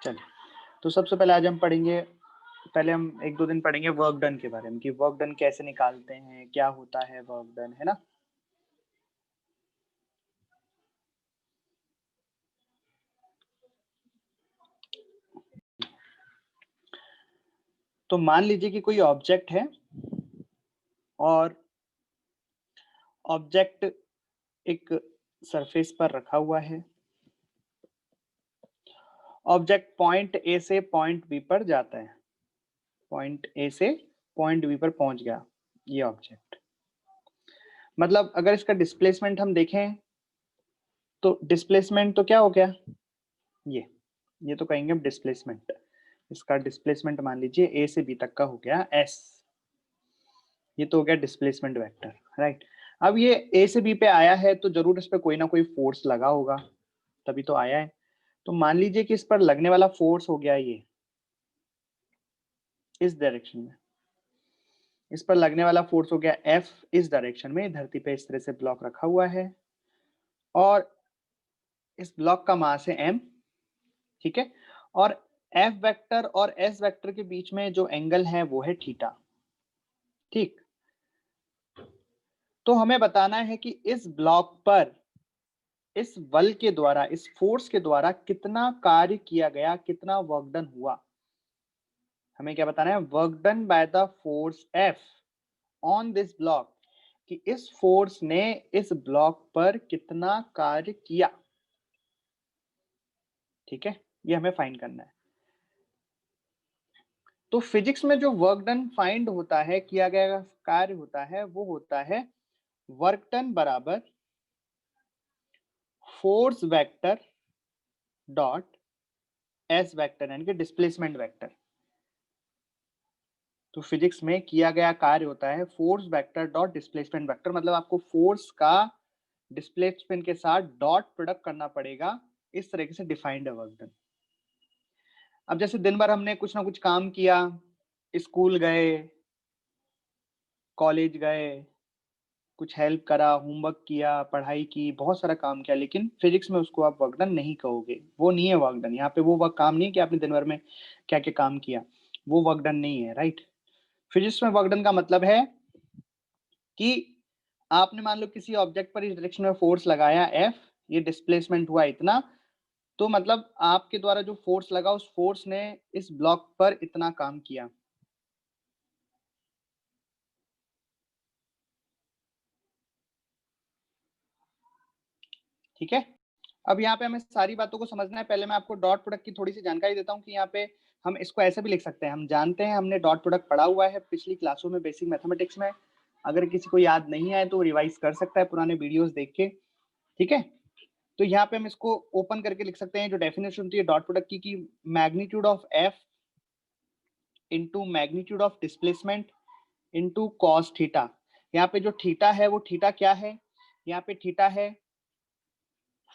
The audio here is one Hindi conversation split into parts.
चलिए, तो सबसे पहले आज हम पढ़ेंगे, पहले हम 1-2 दिन पढ़ेंगे वर्क डन के बारे में कि वर्क डन कैसे निकालते हैं, क्या होता है वर्क डन, है ना? तो मान लीजिए कि कोई ऑब्जेक्ट है और ऑब्जेक्ट एक सरफेस पर रखा हुआ है। ऑब्जेक्ट पॉइंट ए से पॉइंट बी पर जाता है। पॉइंट ए से पॉइंट बी पर पहुंच गया ये ऑब्जेक्ट। मतलब अगर इसका डिस्प्लेसमेंट हम देखें तो डिस्प्लेसमेंट तो क्या हो गया? ये तो कहेंगे हम डिस्प्लेसमेंट। इसका डिस्प्लेसमेंट मान लीजिए ए से बी तक का हो गया एस। ये तो हो गया डिस्प्लेसमेंट वेक्टर, राइट। अब ये ए से बी पे आया है तो जरूर इस पे कोई ना कोई फोर्स लगा होगा, तभी तो आया है। तो मान लीजिए कि इस पर लगने वाला फोर्स हो गया ये इस डायरेक्शन में। इस पर लगने वाला फोर्स हो गया एफ इस डायरेक्शन में। धरती पे इस तरह से ब्लॉक रखा हुआ है और इस ब्लॉक का मास है एम, ठीक है। और एफ वेक्टर और एस वेक्टर के बीच में जो एंगल है वो है थीटा, ठीक। तो हमें बताना है कि इस ब्लॉक पर इस बल के द्वारा, इस फोर्स के द्वारा कितना कार्य किया गया, कितना वर्क डन हुआ। हमें क्या बताना है? Work done by the force F on this block, कि इस फोर्स ने इस ब्लॉक पर कितना कार्य किया, ठीक है। ये हमें फाइंड करना है। तो फिजिक्स में जो वर्क डन फाइंड होता है, किया गया कार्य होता है, वो होता है वर्क डन बराबर force vector dot S vector, यानी कि डिस्प्लेसमेंट वेक्टर। तो फिजिक्स में किया गया कार्य होता है force vector dot displacement vector. मतलब आपको फोर्स का डिस्प्लेसमेंट के साथ डॉट प्रोडक्ट करना पड़ेगा। इस तरीके से डिफाइंड है वर्क डन। अब जैसे दिन भर हमने कुछ ना कुछ काम किया, स्कूल गए, कॉलेज गए, कुछ हेल्प करा, होमवर्क किया, पढ़ाई की, बहुत सारा काम किया, लेकिन फिजिक्स में उसको आप वर्क डन नहीं कहोगे। वो नहीं है वर्क डन। यहाँ पे वो वर्क काम नहीं है कि आपने दिन भर में क्या क्या काम किया, वो वर्क डन नहीं है, राइट। फिजिक्स में वर्क डन का मतलब है कि आपने मान लो किसी ऑब्जेक्ट पर इस डायरेक्शन में फोर्स लगाया एफ, ये डिस्प्लेसमेंट हुआ इतना, तो मतलब आपके द्वारा जो फोर्स लगा उस फोर्स ने इस ब्लॉक पर इतना काम किया, ठीक है। अब यहाँ पे हमें सारी बातों को समझना है। पहले मैं आपको डॉट प्रोडक्ट की थोड़ी सी जानकारी देता हूँ कि यहाँ पे हम इसको ऐसे भी लिख सकते हैं। हम जानते हैं, हमने डॉट प्रोडक्ट पढ़ा हुआ है पिछली क्लासों में बेसिक मैथमेटिक्स में। अगर किसी को याद नहीं आए तो रिवाइज कर सकता है पुराने वीडियोस देख के, ठीक है। तो यहाँ पे हम इसको ओपन करके लिख सकते हैं। जो डेफिनेशन होती है डॉट प्रोडक्ट की कि magnitude of F into magnitude of displacement into cos theta. यहाँ पे जो थीटा है वो थीटा क्या है? यहाँ पे थीटा है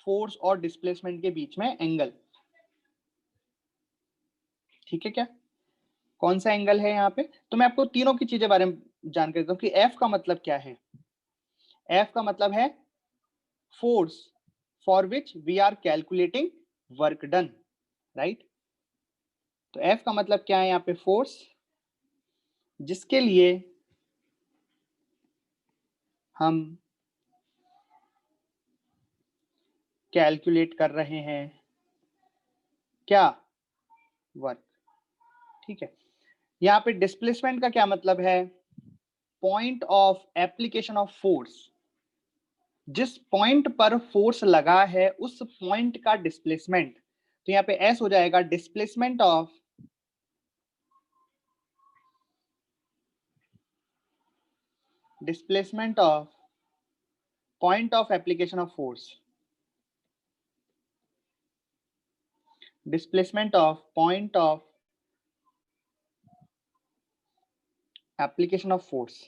फोर्स और डिस्प्लेसमेंट के बीच में एंगल, ठीक है क्या? कौन सा एंगल है यहाँ पे? तो मैं आपको तीनों की चीजें बारे में जानकारी देता हूँ कि एफ का मतलब क्या है। एफ का मतलब है force for which we are calculating work done, right. तो एफ का मतलब क्या है यहाँ पे? फोर्स, जिसके लिए हम कैलकुलेट कर रहे हैं क्या? वर्क, ठीक है। यहाँ पे डिस्प्लेसमेंट का क्या मतलब है? Point of application of force. जिस पॉइंट पर फोर्स लगा है उस पॉइंट का डिस्प्लेसमेंट। तो यहाँ पे एस हो जाएगा displacement of point of application of force. Displacement of point of application of force.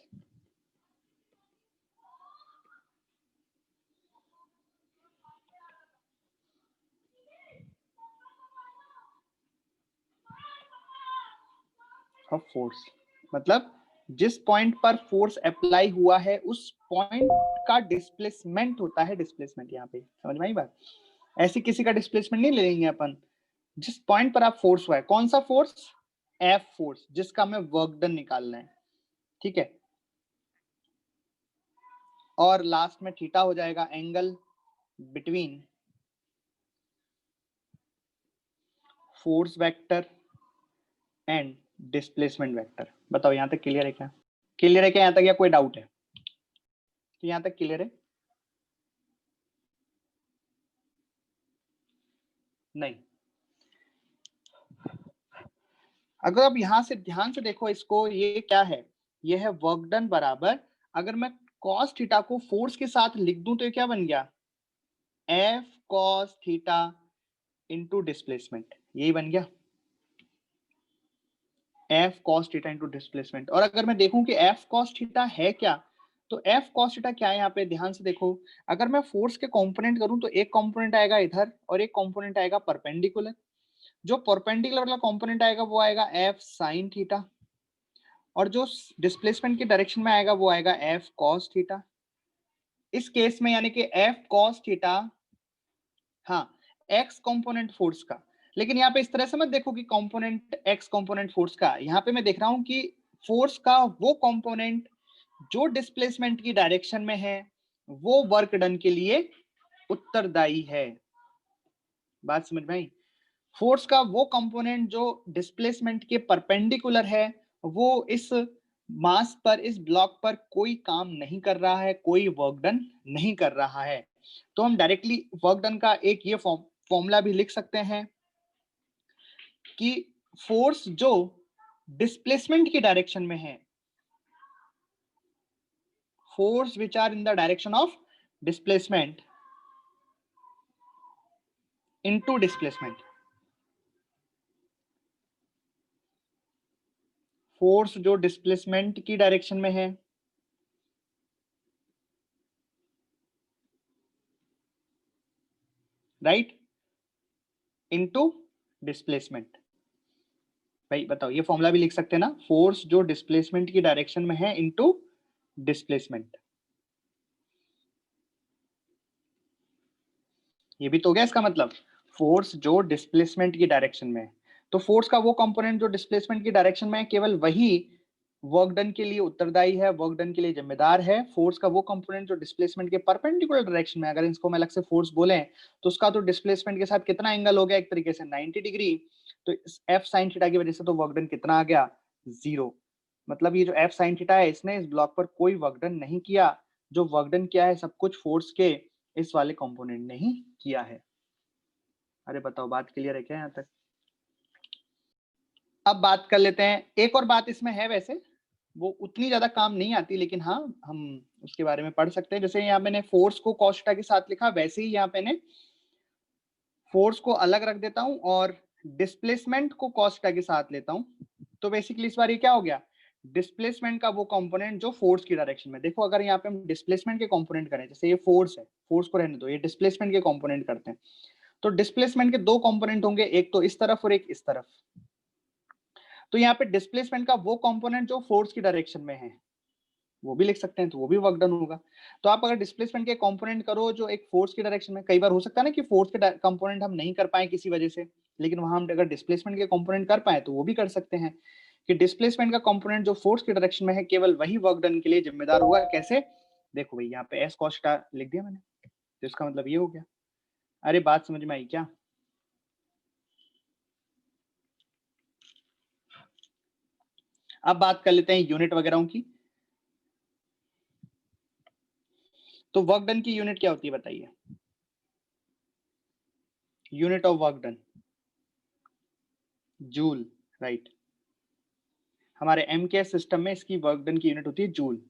Of force मतलब जिस पॉइंट पर फोर्स अप्लाई हुआ है उस पॉइंट का डिस्प्लेसमेंट होता है। डिस्प्लेसमेंट यहाँ पे समझ में आई बात? ऐसी किसी का डिस्प्लेसमेंट नहीं ले लेंगे अपन। जिस पॉइंट पर आप फोर्स हुआ है, कौन सा फोर्स, एफ फोर्स, जिसका हमें वर्क डन निकालना है, ठीक है। और लास्ट में थीटा हो जाएगा angle between force vector and displacement vector. बताओ यहां तक क्लियर है क्या? क्लियर है क्या यहां तक, या कोई डाउट है? तो यहां तक क्लियर है? नहीं। अगर आप यहां से ध्यान से देखो इसको, ये क्या है, ये है वर्क डन बराबर, अगर मैं cos थीटा को फोर्स के साथ लिख दूं तो ये क्या बन गया, F cos theta into displacement, यही बन गया, F cos theta into displacement. और अगर मैं देखूं कि एफ cos थीटा है क्या, तो एफ cos थीटा क्या है, यहाँ पे ध्यान से देखो, अगर मैं फोर्स के कंपोनेंट करूं तो एक कंपोनेंट आएगा इधर और एक कंपोनेंट आएगा परपेंडिकुलर। जो परपेंडिकुलर वाला कंपोनेंट आएगा वो आएगा एफ साइन थीटा, और जो डिस्प्लेसमेंट की डायरेक्शन में आएगा वो आएगा एफ cos थीटा। इस केस में यानी कि एफ cos थीटा, हाँ, एक्स कंपोनेंट फोर्स का। लेकिन यहाँ पे इस तरह से मत देखो कि कंपोनेंट एक्स कंपोनेंट फोर्स का, यहाँ पे मैं देख रहा हूं कि फोर्स का वो कंपोनेंट जो डिस्प्लेसमेंट की डायरेक्शन में है, वो वर्क डन के लिए उत्तरदायी है। बात समझ में आई? फोर्स का वो कंपोनेंट जो डिस्प्लेसमेंट के परपेंडिकुलर है, वो इस मास पर, इस ब्लॉक पर कोई काम नहीं कर रहा है, कोई वर्क डन नहीं कर रहा है। तो हम डायरेक्टली वर्क डन का एक ये फॉर्मूला भी लिख सकते हैं कि फोर्स जो डिस्प्लेसमेंट की डायरेक्शन में है, force which are in the direction of displacement into displacement, force जो डिस्प्लेसमेंट की डायरेक्शन में है, राइट, इनटू डिस्प्लेसमेंट। भाई बताओ, ये फॉर्मूला भी लिख सकते हैं ना, फोर्स जो डिस्प्लेसमेंट की डायरेक्शन में है इनटू डिस्प्लेसमेंट। ये भी तो हो गया इसका मतलब, फोर्स जो डिस्प्लेसमेंट की डायरेक्शन में है, तो फोर्स का वो कंपोनेंट जो डिस्प्लेसमेंट की डायरेक्शन में है, केवल वही वर्क डन के लिए उत्तरदायी है, वर्क डन के लिए जिम्मेदार है। फोर्स का वो कंपोनेंट जो डिस्प्लेसमेंट के परपेंडिकुलर डायरेक्शन में, अगर इसको हम अलग से फोर्स बोले तो उसका तो डिस्प्लेसमेंट के साथ कितना एंगल हो गया, एक तरीके से 90 डिग्री। तो एफ साइन थीटा की वजह से तो वर्क डन कितना आ गया, 0। मतलब ये जो एफ साइन थीटा है, इसने इस ब्लॉक पर कोई वर्क डन नहीं किया। जो वर्क डन किया है सब कुछ फोर्स के इस वाले कंपोनेंट ने ही किया है। अरे बताओ, बात क्लियर है क्या यहाँ तक? अब बात कर लेते हैं, एक और बात इसमें है, वैसे वो उतनी ज्यादा काम नहीं आती, लेकिन हाँ हम उसके बारे में पढ़ सकते हैं। जैसे यहाँ मैंने फोर्स को cos थीटा के साथ लिखा, वैसे ही यहाँ पे मैंने फोर्स को अलग रख देता हूँ और डिस्प्लेसमेंट को cos थीटा के साथ लेता हूँ। तो बेसिकली इस बार ये क्या हो गया, डिस्प्लेसमेंट का वो कंपोनेंट जो फोर्स की डायरेक्शन में। देखो अगर यहाँ पे हम डिस्प्लेसमेंट के कंपोनेंट करें, जैसे ये फोर्स है, फोर्स को रहने दो, ये डिस्प्लेसमेंट के कंपोनेंट करते हैं, तो डिस्प्लेसमेंट के दो कंपोनेंट होंगे, एक तो इस तरफ और एक इस तरफ। तो यहाँ पे डिस्प्लेसमेंट का वो कंपोनेंट जो फोर्स की डायरेक्शन में है, वो भी लिख सकते हैं, तो वो भी वर्क डन होगा। तो आप अगर डिस्प्लेसमेंट के कंपोनेंट करो जो एक फोर्स की डायरेक्शन में, कई बार हो सकता है ना कि फोर्स के कंपोनेंट हम नहीं कर पाए किसी वजह से, लेकिन वहां हम अगर डिस्प्लेसमेंट के कंपोनेंट कर पाए तो वो भी कर सकते हैं, कि डिस्प्लेसमेंट का कंपोनेंट जो फोर्स की डायरेक्शन में है, केवल वही वर्क डन के लिए जिम्मेदार होगा। कैसे? देखो भाई, यहाँ पे एस cos थीटा लिख दिया मैंने, तो इसका मतलब ये हो गया। अरे बात समझ में आई क्या? अब बात कर लेते हैं यूनिट वगैरह की। तो वर्क डन की यूनिट क्या होती है बताइए? Unit of work done, joule, right. हमारे एमकेएस सिस्टम में इसकी वर्क डन की यूनिट होती है जूल।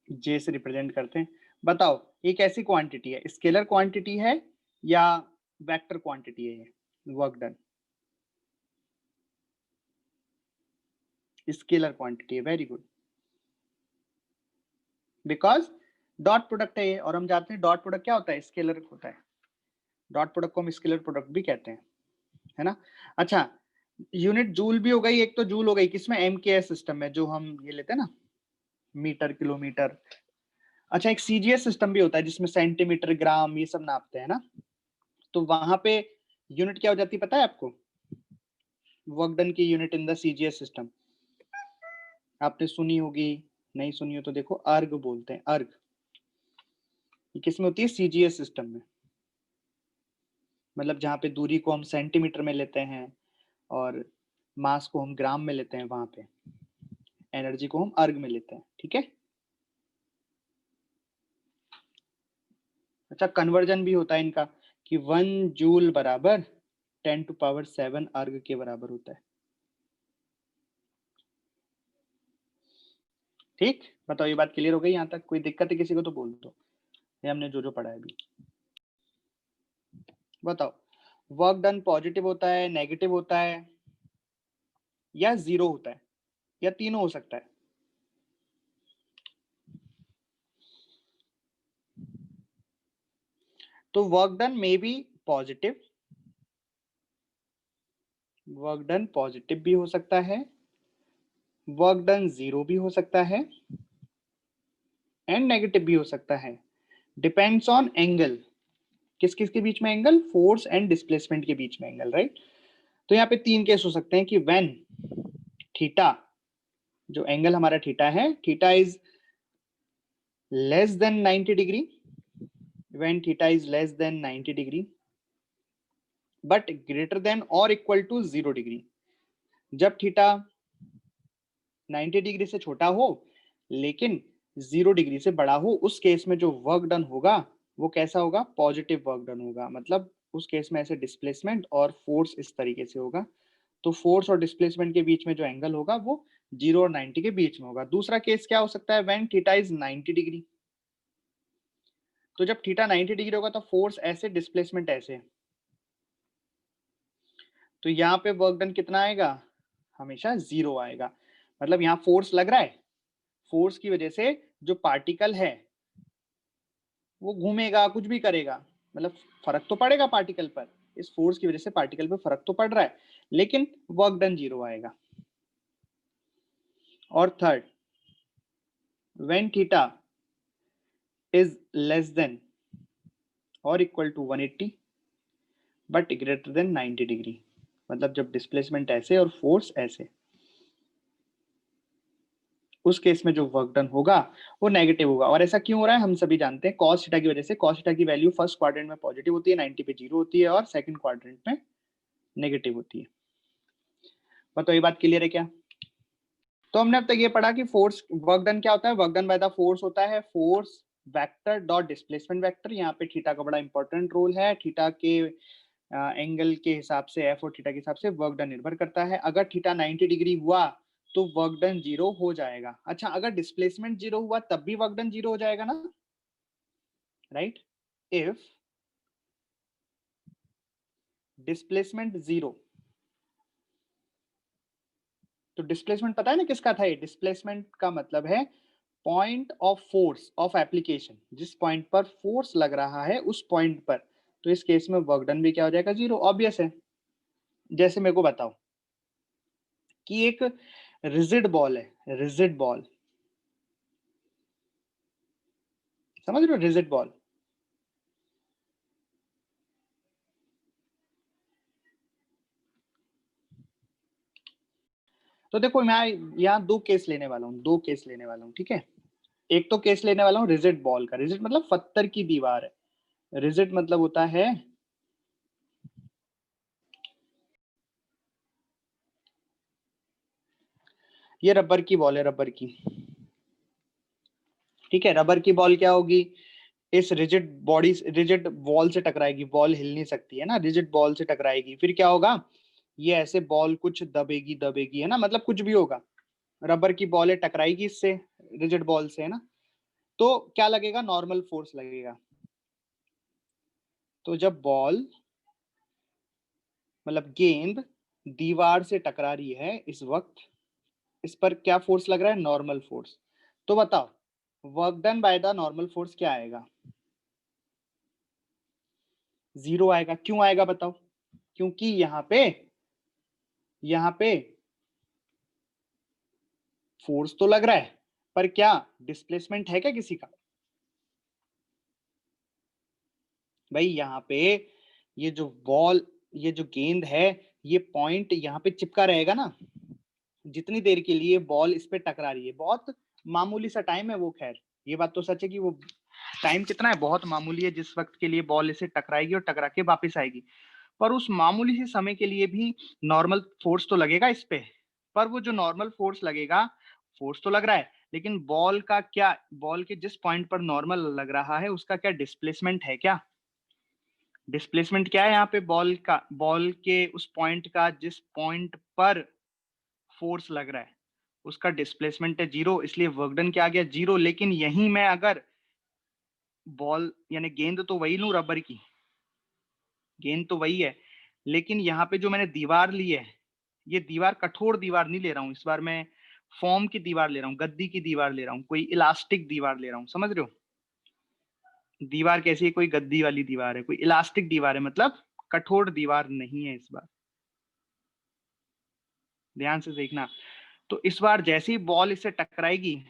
जे से रिप्रेजेंट करते हैं। बताओ ये कैसी क्वांटिटी है, स्केलर क्वांटिटी है या वेक्टर क्वांटिटी है? ये वर्क डन स्केलर क्वांटिटी है, very good, because dot product है ये, और हम जानते हैं डॉट प्रोडक्ट क्या होता है, स्केलर होता है। डॉट प्रोडक्ट को हम स्केलर प्रोडक्ट भी कहते हैं, है ना। अच्छा, यूनिट जूल भी हो गई, एक तो जूल हो गई किसमें, एमकेएस सिस्टम में, जो हम ये लेते हैं ना, मीटर, किलोमीटर। अच्छा, एक सीजीएस सिस्टम भी होता है जिसमें सेंटीमीटर, ग्राम ये सब नापते हैं ना, तो वहां पे यूनिट क्या हो जाती है पता है आपको? वर्क डन की unit in the CGS system आपने सुनी होगी, नहीं सुनी हो तो देखो, अर्ग बोलते हैं, अर्ग। ये किस में होती है? सीजीएस सिस्टम में। मतलब जहाँ पे दूरी को हम सेंटीमीटर में लेते हैं और मास को हम ग्राम में लेते हैं, वहां पे एनर्जी को हम अर्ग में लेते हैं। ठीक है। अच्छा, कन्वर्जन भी होता है इनका कि 1 जूल बराबर 10⁷ अर्ग के बराबर होता है। ठीक, बताओ ये बात क्लियर हो गई? यहाँ तक कोई दिक्कत है किसी को तो बोल दो, ये हमने जो जो पढ़ा है अभी। बताओ, वर्क डन पॉजिटिव होता है, नेगेटिव होता है, या जीरो होता है, या तीनों हो सकता है? तो work done may be positive, work done positive भी हो सकता है, वर्क डन जीरो भी हो सकता है, एंड नेगेटिव भी हो सकता है। Depends on angle. किस किस के बीच में एंगल? फोर्स एंड डिस्प्लेसमेंट के बीच में एंगल, राइट। तो यहाँ पे 3 केस हो सकते हैं कि व्हेन थीटा, जो एंगल हमारा थीटा है, theta is less then 90 degree, when theta is less then 90 degree but greater then or equal to 0 degree. जब थीटा 90 डिग्री से छोटा हो लेकिन 0 डिग्री से बड़ा हो, उस केस में जो वर्क डन होगा वो कैसा होगा? पॉजिटिव वर्क डन होगा। मतलब उस केस में ऐसे डिस्प्लेसमेंट और फोर्स इस तरीके से होगा, तो फोर्स और डिस्प्लेसमेंट के बीच में जो एंगल होगा वो 0 और 90 के बीच में होगा। दूसरा केस क्या हो सकता है? When theta is 90 degree. तो जब थीटा 90 डिग्री होगा तो फोर्स ऐसे, डिस्प्लेसमेंट ऐसे, तो यहाँ पे वर्क डन कितना आएगा? हमेशा 0 आएगा। मतलब यहाँ फोर्स लग रहा है, फोर्स की वजह से जो पार्टिकल है वो घूमेगा, कुछ भी करेगा, मतलब फर्क तो पड़ेगा पार्टिकल पर, इस फोर्स की वजह से पार्टिकल पर फर्क तो पड़ रहा है, लेकिन वर्क डन 0 आएगा। और third, when theta is less than or equal to 180 but greater than 90 degree, मतलब जब डिस्प्लेसमेंट ऐसे और फोर्स ऐसे, उस केस में जो वर्क डन होगा वो नेगेटिव होगा। और ऐसा क्यों हो रहा है? हम सभी जानते हैं, कॉस थीटा की वजह से। कॉस थीटा की वैल्यू फर्स्ट क्वाड्रेंट में पॉजिटिव होती है, 90 पे 0 होती है, और सेकंड क्वाड्रेंट में नेगेटिव होती है। बताओ ये बात क्लियर है क्या? तो हमने अब तक ये पढ़ा कि फोर्स, वर्क डन क्या होता है? Work done by the force होता है force vector dot displacement vector. यहाँ पे थीटा का बड़ा इंपॉर्टेंट रोल है। थीटा के एंगल के हिसाब से, एफ और थीटा के हिसाब से वर्क डन निर्भर करता है। अगर थीटा 90 डिग्री हुआ तो वर्क डन 0 हो जाएगा। अच्छा, अगर डिस्प्लेसमेंट 0 हुआ तब भी वर्क डन 0 हो जाएगा ना, राइट? इफ डिस्प्लेसमेंट 0, तो डिस्प्लेसमेंट पता है ना किसका था? ये डिस्प्लेसमेंट का मतलब है point of force of application, जिस पॉइंट पर फोर्स लग रहा है उस पॉइंट पर। तो इस केस में वर्क डन भी क्या हो जाएगा? 0, ऑब्वियस है। जैसे मेरे को बताओ कि एक रिजिड बॉल है, रिजिड बॉल, समझ रहे हो? रिजिड बॉल, तो देखो मैं यहाँ 2 केस लेने वाला हूँ, 2 केस लेने वाला हूँ, ठीक है। एक तो केस लेने वाला हूँ रिजिड बॉल का। रिजिड मतलब पत्थर की दीवार है, रिजिड मतलब होता है ये रबर की बॉल है, रबर की, ठीक है। रबर की बॉल क्या होगी? इस रिजिड बॉडी, रिजिड वॉल से टकराएगी, बॉल हिल नहीं सकती है ना, रिजिड बॉल से टकराएगी, फिर क्या होगा? ये ऐसे बॉल कुछ दबेगी, दबेगी, है ना, मतलब कुछ भी होगा। रबर की बॉल है, टकराएगी इससे, रिजिड बॉल से, है ना, तो क्या लगेगा? नॉर्मल फोर्स लगेगा। तो जब बॉल, मतलब गेंद दीवार से टकरा रही है इस वक्त, इस पर क्या फोर्स लग रहा है? Normal force. तो बताओ work done by the normal force क्या आएगा? 0 आएगा। क्यों आएगा बताओ? क्योंकि यहाँ पे फोर्स तो लग रहा है, पर क्या डिस्प्लेसमेंट है क्या किसी का? भाई यहाँ पे ये जो बॉल, ये जो गेंद है, ये पॉइंट यहाँ पे चिपका रहेगा ना जितनी देर के लिए बॉल इस पे टकरा रही है। बहुत मामूली सा टाइम है वो, खैर ये बात तो सच है कि वो टाइम कितना है, बहुत मामूली है जिस वक्त के लिए बॉल इसे टकराएगी और टकरा के वापस आएगी। पर उस मामूली से समय के लिए भी नॉर्मल फोर्स तो लगेगा इस पे। पर वो जो नॉर्मल फोर्स लगेगा, फोर्स तो लग रहा है, लेकिन बॉल का क्या, बॉल के जिस पॉइंट पर नॉर्मल लग रहा है उसका क्या डिस्प्लेसमेंट है क्या? डिस्प्लेसमेंट क्या है यहाँ पे बॉल का, बॉल के उस पॉइंट का जिस पॉइंट पर फोर्स लग रहा है उसका डिस्प्लेसमेंट है 0, इसलिए वर्क डन क्या आ गया 0। लेकिन यही मैं अगर बॉल यानी गेंद तो वही लूं, रबर की गेंद तो वही है, लेकिन यहाँ पे जो मैंने दीवार ली है, ये दीवार कठोर दीवार नहीं ले रहा हूँ इस बार, मैं फॉर्म की दीवार ले रहा हूँ, गद्दी की दीवार ले रहा हूँ, कोई इलास्टिक दीवार ले रहा हूँ। समझ रहे हो दीवार कैसी है? कोई गद्दी वाली दीवार है, कोई इलास्टिक दीवार है, मतलब कठोर दीवार नहीं है इस बार। ध्यान से देखना। तो इस बार जैसे ही बॉल इससे टकराएगी,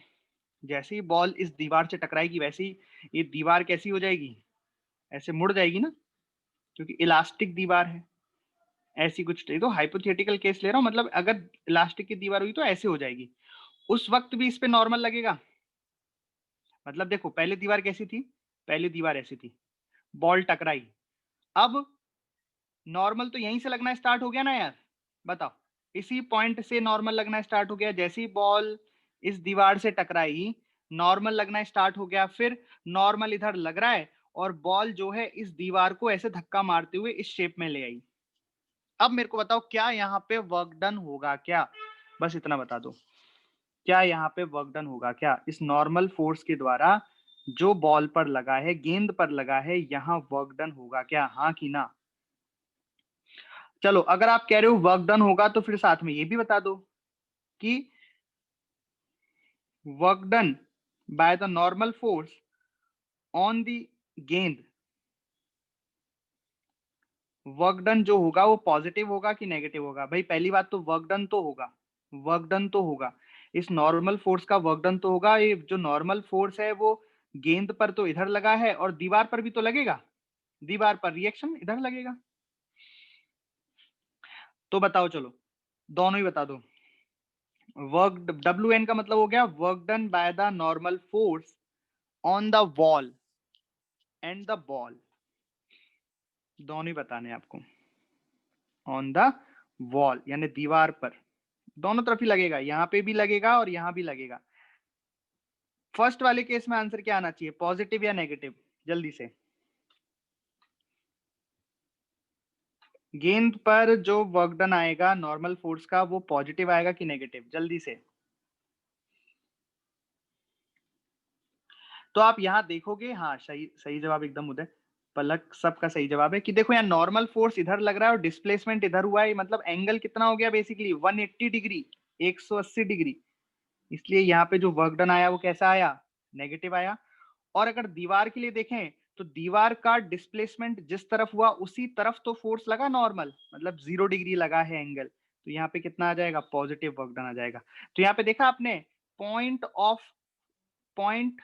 जैसे ही बॉल इस दीवार से टकराएगी, वैसे ही ये दीवार कैसी हो जाएगी, ऐसे मुड़ जाएगी ना, क्योंकि इलास्टिक दीवार है। ऐसी कुछ तो हाइपोथेटिकल केस ले रहा हूं, मतलब अगर इलास्टिक की दीवार हुई तो ऐसे हो जाएगी। उस वक्त भी इस पे नॉर्मल लगेगा। मतलब देखो पहले दीवार कैसी थी, पहले दीवार ऐसी थी, बॉल टकराई, अब नॉर्मल तो यहीं से लगना स्टार्ट हो गया ना यार, बताओ। इसी पॉइंट से नॉर्मल लगना स्टार्ट हो गया, जैसे ही बॉल इस दीवार से टकराई नॉर्मल लगना स्टार्ट हो गया, फिर नॉर्मल इधर लग रहा है और बॉल जो है इस दीवार को ऐसे धक्का मारते हुए इस शेप में ले आई। अब मेरे को बताओ क्या यहाँ पे वर्क डन होगा क्या? बस इतना बता दो, क्या यहाँ पे वर्क डन होगा क्या इस नॉर्मल फोर्स के द्वारा जो बॉल पर लगा है, गेंद पर लगा है, यहाँ वर्क डन होगा क्या, हाँ कि ना? चलो अगर आप कह रहे हो वर्क डन होगा तो फिर साथ में ये भी बता दो कि work done by the normal force on the गेंद, वर्क डन जो होगा वो पॉजिटिव होगा कि नेगेटिव होगा? भाई पहली बात तो वर्क डन तो होगा, वर्क डन तो होगा, इस नॉर्मल फोर्स का वर्क डन तो होगा। ये जो नॉर्मल फोर्स है वो गेंद पर तो इधर लगा है और दीवार पर भी तो लगेगा, दीवार पर रिएक्शन इधर लगेगा। तो बताओ चलो, दोनों ही बता दो। वर्क डब्ल्यू एन का मतलब हो गया work done by the normal force on the wall and the ball, दोनों ही बताने हैं आपको। ऑन द वॉल यानी दीवार पर, दोनों तरफ ही लगेगा, यहाँ पे भी लगेगा और यहाँ भी लगेगा। फर्स्ट वाले केस में आंसर क्या आना चाहिए, पॉजिटिव या नेगेटिव? जल्दी से, गेंद पर जो वर्क डन आएगा नॉर्मल फोर्स का वो पॉजिटिव आएगा कि नेगेटिव? जल्दी से। तो आप यहाँ देखोगे, हाँ सही सही जवाब एकदम उदय, पलक सबका सही जवाब है कि देखो यहाँ नॉर्मल फोर्स इधर लग रहा है और डिस्प्लेसमेंट इधर हुआ है, मतलब एंगल कितना हो गया बेसिकली 180 डिग्री, 180 डिग्री। इसलिए यहाँ पे जो वर्क डन आया वो कैसा आया, नेगेटिव आया। और अगर दीवार के लिए देखें तो दीवार का डिस्प्लेसमेंट जिस तरफ हुआ उसी तरफ तो फोर्स लगा नॉर्मल, मतलब 0 डिग्री लगा है एंगल, तो यहाँ पे कितना आ जाएगा, पॉजिटिव वर्क डन आ जाएगा। तो यहाँ पे देखा आपने point of point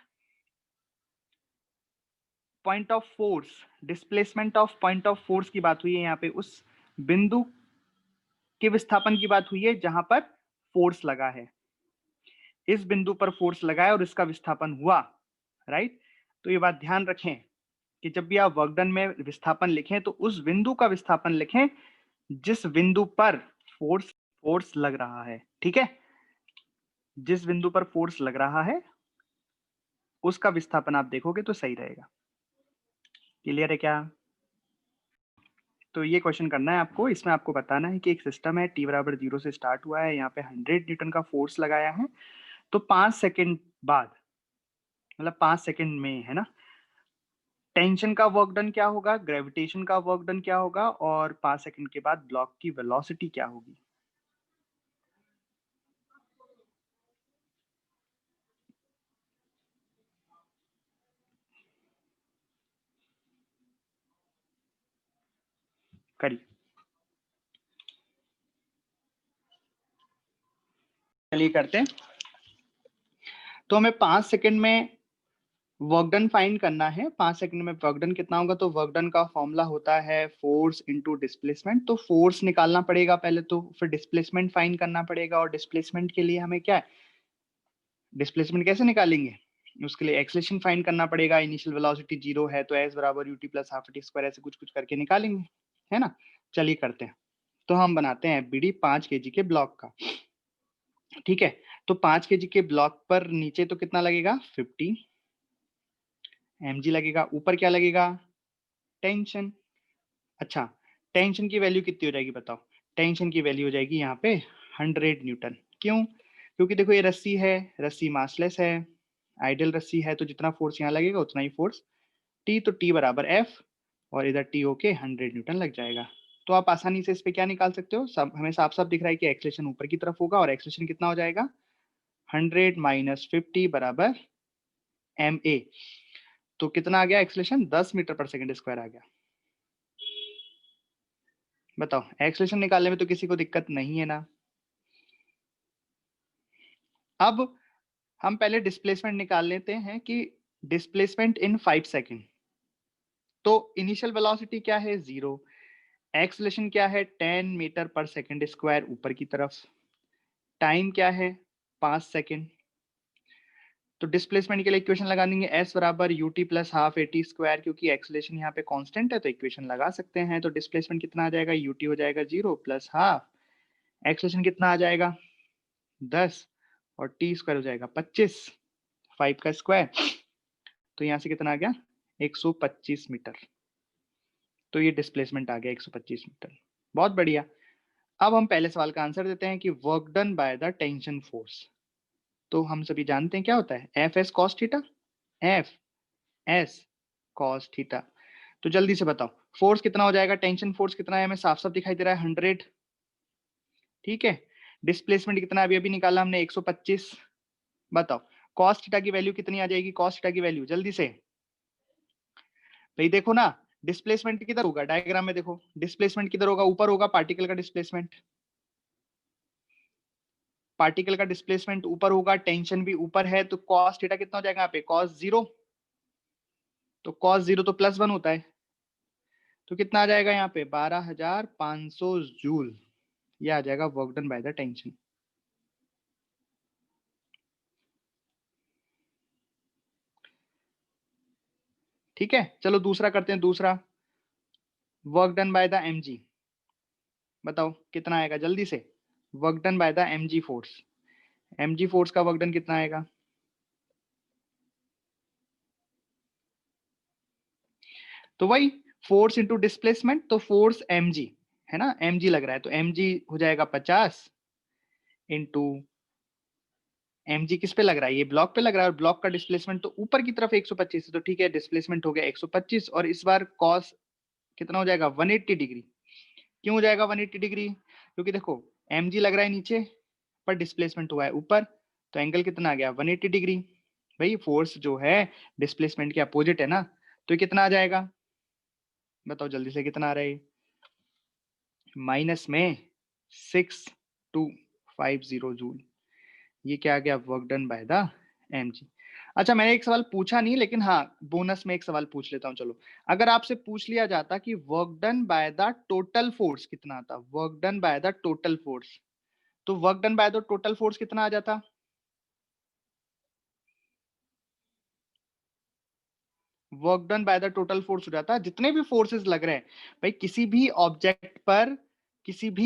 point of force, displacement of point of force की बात हुई है यहाँ पे, उस बिंदु के विस्थापन की बात हुई है जहां पर फोर्स लगा है, इस बिंदु पर फोर्स लगा है और इसका विस्थापन हुआ, राइट। तो ये बात ध्यान रखें कि जब भी आप वर्क डन में विस्थापन लिखें तो उस बिंदु का विस्थापन लिखें जिस बिंदु पर फोर्स फोर्स लग रहा है, ठीक है। जिस बिंदु पर फोर्स लग रहा है उसका विस्थापन आप देखोगे तो सही रहेगा। क्लियर है क्या? तो ये क्वेश्चन करना है आपको, इसमें आपको बताना है कि एक सिस्टम है t बराबर 0 से स्टार्ट हुआ है, यहाँ पे 100 न्यूटन का फोर्स लगाया है, तो 5 सेकंड बाद, मतलब 5 सेकंड में है ना, टेंशन का वर्क डन क्या होगा, ग्रेविटेशन का वर्क डन क्या होगा, और 5 सेकंड के बाद ब्लॉक की वेलोसिटी क्या होगी। करिए, चलिए करते हैं। तो हमें 5 सेकंड में वर्क डन फाइंड करना है। 5 सेकंड में वर्क डन कितना होगा, तो वर्क डन का फॉर्मूला होता है फोर्स इनटू डिस्प्लेसमेंट। तो फोर्स निकालना पड़ेगा पहले, तो फिर डिस्प्लेसमेंट फाइंड करना पड़ेगा, और डिस्प्लेसमेंट के लिए हमें क्या है, डिस्प्लेसमेंट कैसे निकालेंगे, उसके लिए एक्सेलरेशन फाइंड करना पड़ेगा। इनिशियल वेलोसिटी 0 है तो s बराबर ut plus half t square, ऐसे कुछ कुछ करके निकालेंगे, है ना। चलिए करते हैं। तो हम बनाते हैं बीडी 5 kg के ब्लॉक का, ठीक है। तो 5 kg के ब्लॉक पर नीचे तो कितना लगेगा, 50 mg लगेगा। ऊपर क्या लगेगा, टेंशन। अच्छा, टेंशन की वैल्यू कितनी हो जाएगी बताओ। टेंशन की वैल्यू हो जाएगी यहाँ पे 100 न्यूटन। क्यों, क्योंकि देखो ये रस्सी है, रस्सी मासलेस है, आइडियल रस्सी है, तो जितना फोर्स यहाँ लगेगा उतना ही फोर्स टी, तो टी बराबर एफ, और इधर टी होके 100 न्यूटन लग जाएगा। तो आप आसानी से इस पे क्या निकाल सकते हो, सब हमें साफ साफ दिख रहा है कि एक्सेलरेशन ऊपर की तरफ होगा, और एक्सेलरेशन कितना हो जाएगा, 100 माइनस 50 बराबर एम ए। तो कितना आ गया एक्सेलरेशन, 10 मीटर पर सेकंड स्क्वायर आ गया। बताओ, एक्सेलरेशन निकालने में तो किसी को दिक्कत नहीं है ना। अब हम पहले डिस्प्लेसमेंट निकाल लेते हैं कि डिस्प्लेसमेंट इन 5 सेकंड। तो इनिशियल वेलोसिटी क्या है, 0। एक्सेलरेशन क्या है, 10 मीटर पर सेकंड स्क्वायर ऊपर की तरफ। टाइम क्या है, 5 सेकंड। तो डिस्प्लेसमेंट के लिए इक्वेशन लगा देंगे, s बराबर ut plus half a t square, क्योंकि एक्सेलरेशन यहाँ पे कांस्टेंट है तो इक्वेशन लगा सकते हैं। तो डिस्प्लेसमेंट कितना आ जाएगा, ut हो जाएगा 0 प्लस हाफ, एक्सेलरेशन कितना आ जाएगा 10, और टी स्क्वायर हो जाएगा 25, 5 का स्क्वायर, तो यहाँ से कितना आ गया 125 मीटर। तो ये डिस्प्लेसमेंट आ गया 125 मीटर। बहुत बढ़िया। अब हम पहले सवाल का आंसर देते हैं कि work done by the tension force. तो हम सभी जानते हैं क्या होता है, F S cos theta, F S cos theta. तो जल्दी से बताओ फोर्स कितना हो जाएगा, टेंशन फोर्स कितना है, हमें साफ साफ दिखाई दे रहा है 100, ठीक है। डिस्प्लेसमेंट कितना अभी अभी निकाला हमने 125। बताओ कॉस थीटा की वैल्यू कितनी आ जाएगी, कॉस थीटा की वैल्यू जल्दी से। भाई देखो ना, डिस्प्लेसमेंट किधर होगा, डायग्राम में देखो डिस्प्लेसमेंट किधर होगा, ऊपर होगा पार्टिकल का डिस्प्लेसमेंट। पार्टिकल का डिस्प्लेसमेंट ऊपर होगा, टेंशन भी ऊपर है, तो कॉस थीटा कितना हो जाएगा यहाँ पे, कॉस 0। तो कॉस 0 तो +1 होता है, तो कितना आ जाएगा यहाँ पे 12,500 जूल। ये आ जाएगा work done by the tension. ठीक है, चलो दूसरा करते हैं। दूसरा work done by the mg, बताओ कितना आएगा जल्दी से। Work done by the mg force, mg force का वर्क डन कितना आएगा, तो वही फोर्स इंटू डिस्प्लेसमेंट, तो फोर्स mg है ना, mg लग रहा है, तो mg हो जाएगा 50 इंटू, mg किस पे लग रहा है, ये ब्लॉक पे लग रहा है, और ब्लॉक का डिस्प्लेसमेंट तो ऊपर की तरफ 125 है, तो ठीक है डिस्प्लेसमेंट हो गया 125, और इस बार कॉस कितना हो जाएगा 180 डिग्री। क्यों हो जाएगा 180 डिग्री, क्योंकि देखो mg लग रहा है नीचे पर डिस्प्लेसमेंट हुआ है ऊपर, तो एंगल कितना आ गया 180 डिग्री। भाई फोर्स जो है डिस्प्लेसमेंट के अपोजिट है ना, तो ये कितना आ जाएगा, बताओ जल्दी से कितना आ रहा है, माइनस में 6250 जूल। ये क्या आ गया, work done by the mg। अच्छा मैंने एक सवाल पूछा नहीं, लेकिन हाँ बोनस में एक सवाल पूछ लेता हूँ। चलो अगर आपसे पूछ लिया जाता कि work done by the total force कितना आता, work done by the total force, तो work done by the total force कितना आ जाता, work done by the total force हो जाता है जितने भी फोर्सेस लग रहे हैं, भाई किसी भी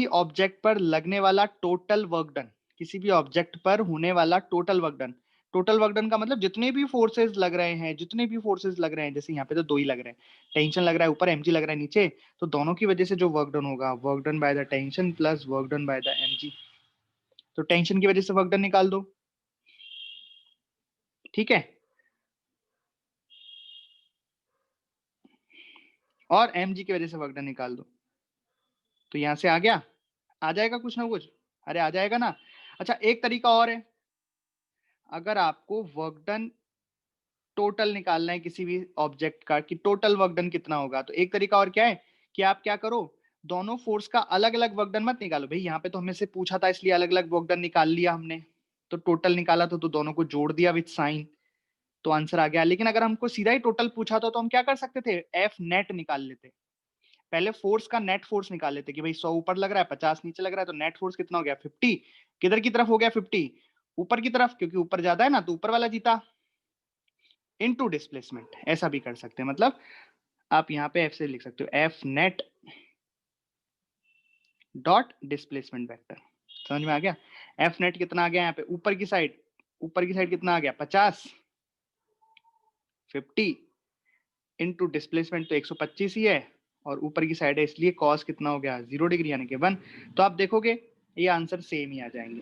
ऑब्जेक्ट पर लगने वाला टोटल वर्क डन, किसी भी ऑब्जेक्ट पर होने वाला total work done. Total work done का मतलब जितने भी फोर्सेस लग रहे हैं, जितने भी फोर्सेस लग रहे हैं, जैसे यहाँ पे तो दो ही लग रहे हैं, टेंशन लग रहा है ऊपर, mg लग रहा है नीचे, तो दोनों की वजह से जो वर्क डन होगा, work done by the tension plus work done by the mg। तो टेंशन की वजह से वर्क डन निकाल दो, ठीक है, और mg की वजह से वर्क डन निकाल दो। तो यहां से आ गया, आ जाएगा कुछ ना कुछ, अरे आ जाएगा ना। अच्छा एक तरीका और है, अगर आपको वर्क डन टोटल निकालना है किसी भी ऑब्जेक्ट का कि टोटल वर्क डन कितना होगा, तो एक तरीका और क्या है कि आप क्या करो, दोनों फोर्स का अलग अलग वर्क डन मत निकालो। भाई यहाँ पे तो हमें से पूछा था इसलिए अलग अलग वर्क डन निकाल लिया हमने, तो टोटल निकाला तो दोनों को जोड़ दिया विथ साइन, तो आंसर आ गया। लेकिन अगर हमको सीधा ही टोटल पूछा तो हम क्या कर सकते थे, एफ नेट निकाल लेते। पहले फोर्स का नेट फोर्स निकाल लेते कि भाई 100 ऊपर लग रहा है 50 नीचे लग रहा है, तो नेट फोर्स कितना हो गया 50। किधर की तरफ हो गया 50, ऊपर की तरफ, क्योंकि ऊपर ज्यादा है ना तो ऊपर वाला जीता, इनटू डिस्प्लेसमेंट। ऐसा भी कर सकते हैं, मतलब आप यहाँ पे एफ से लिख सकते हो F net dot displacement vector. समझ में आ गया। एफ नेट कितना आ गया यहाँ पे ऊपर की साइड, ऊपर की साइड कितना आ गया 50, 50 इनटू डिस्प्लेसमेंट तो 125 ही है, और ऊपर की साइड है इसलिए कॉस कितना हो गया 0 डिग्री यानी कि 1। तो आप देखोगे ये आंसर सेम ही आ जाएंगे,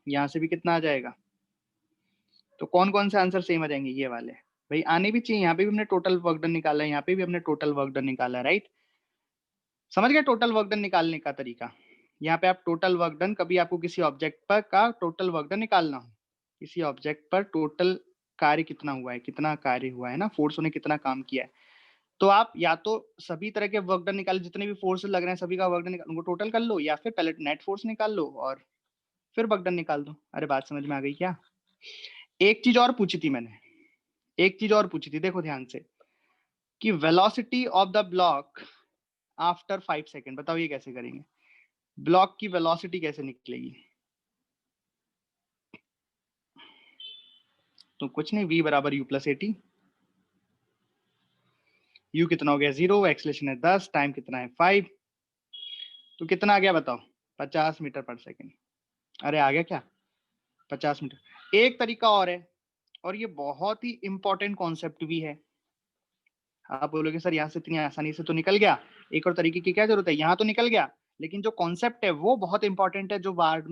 यहां से भी कितना आ जाएगा। तो कौन कौन से आंसर सेम आ जाएंगे, ये वाले भाई आने भी चाहिए। यहाँ पे भी हमने टोटल वर्क डन निकाला है, यहाँ पे भी हमने टोटल वर्क डन निकाला है, राइट। समझ गए टोटल वर्क डन निकालने का तरीका। यहाँ पे आप टोटल वर्क डन, कभी आपको किसी ऑब्जेक्ट पर का टोटल वर्क डन निकालना हो, किसी ऑब्जेक्ट पर टोटल कार्य कितना हुआ है, कितना कार्य हुआ है ना, फोर्स ने कितना काम किया है, तो आप या तो सभी तरह के वर्क डन निकाल, जितने भी फोर्स लग रहे हैं सभी का वर्क डन निकाल, उनको टोटल कर लो, या फिर पहले नेट फोर्स निकाल लो और फिर वर्क डन निकाल दो। अरे बात समझ में आ गई क्या। एक चीज और पूछी थी मैंने, एक चीज और पूछी थी, देखो ध्यान से, कि velocity of the block after 5 second. बताओ ये कैसे करेंगे, ब्लॉक की वेलोसिटी कैसे निकलेगी। तो कुछ नहीं, v बराबर u प्लस 80। u कितना हो गया 0, एक्सेलरेशन है 10, टाइम कितना है 5, तो कितना आ गया बताओ 50 मीटर पर सेकेंड। अरे आ गया क्या 50 मीटर। एक तरीका और है, और ये बहुत ही इंपॉर्टेंट कॉन्सेप्ट भी है। आप बोलोगे सर यहाँ से इतनी आसानी से तो निकल गया, एक और तरीके की क्या जरूरत है, यहाँ तो निकल गया, लेकिन जो कॉन्सेप्ट है वो बहुत इंपॉर्टेंट है, जो बाद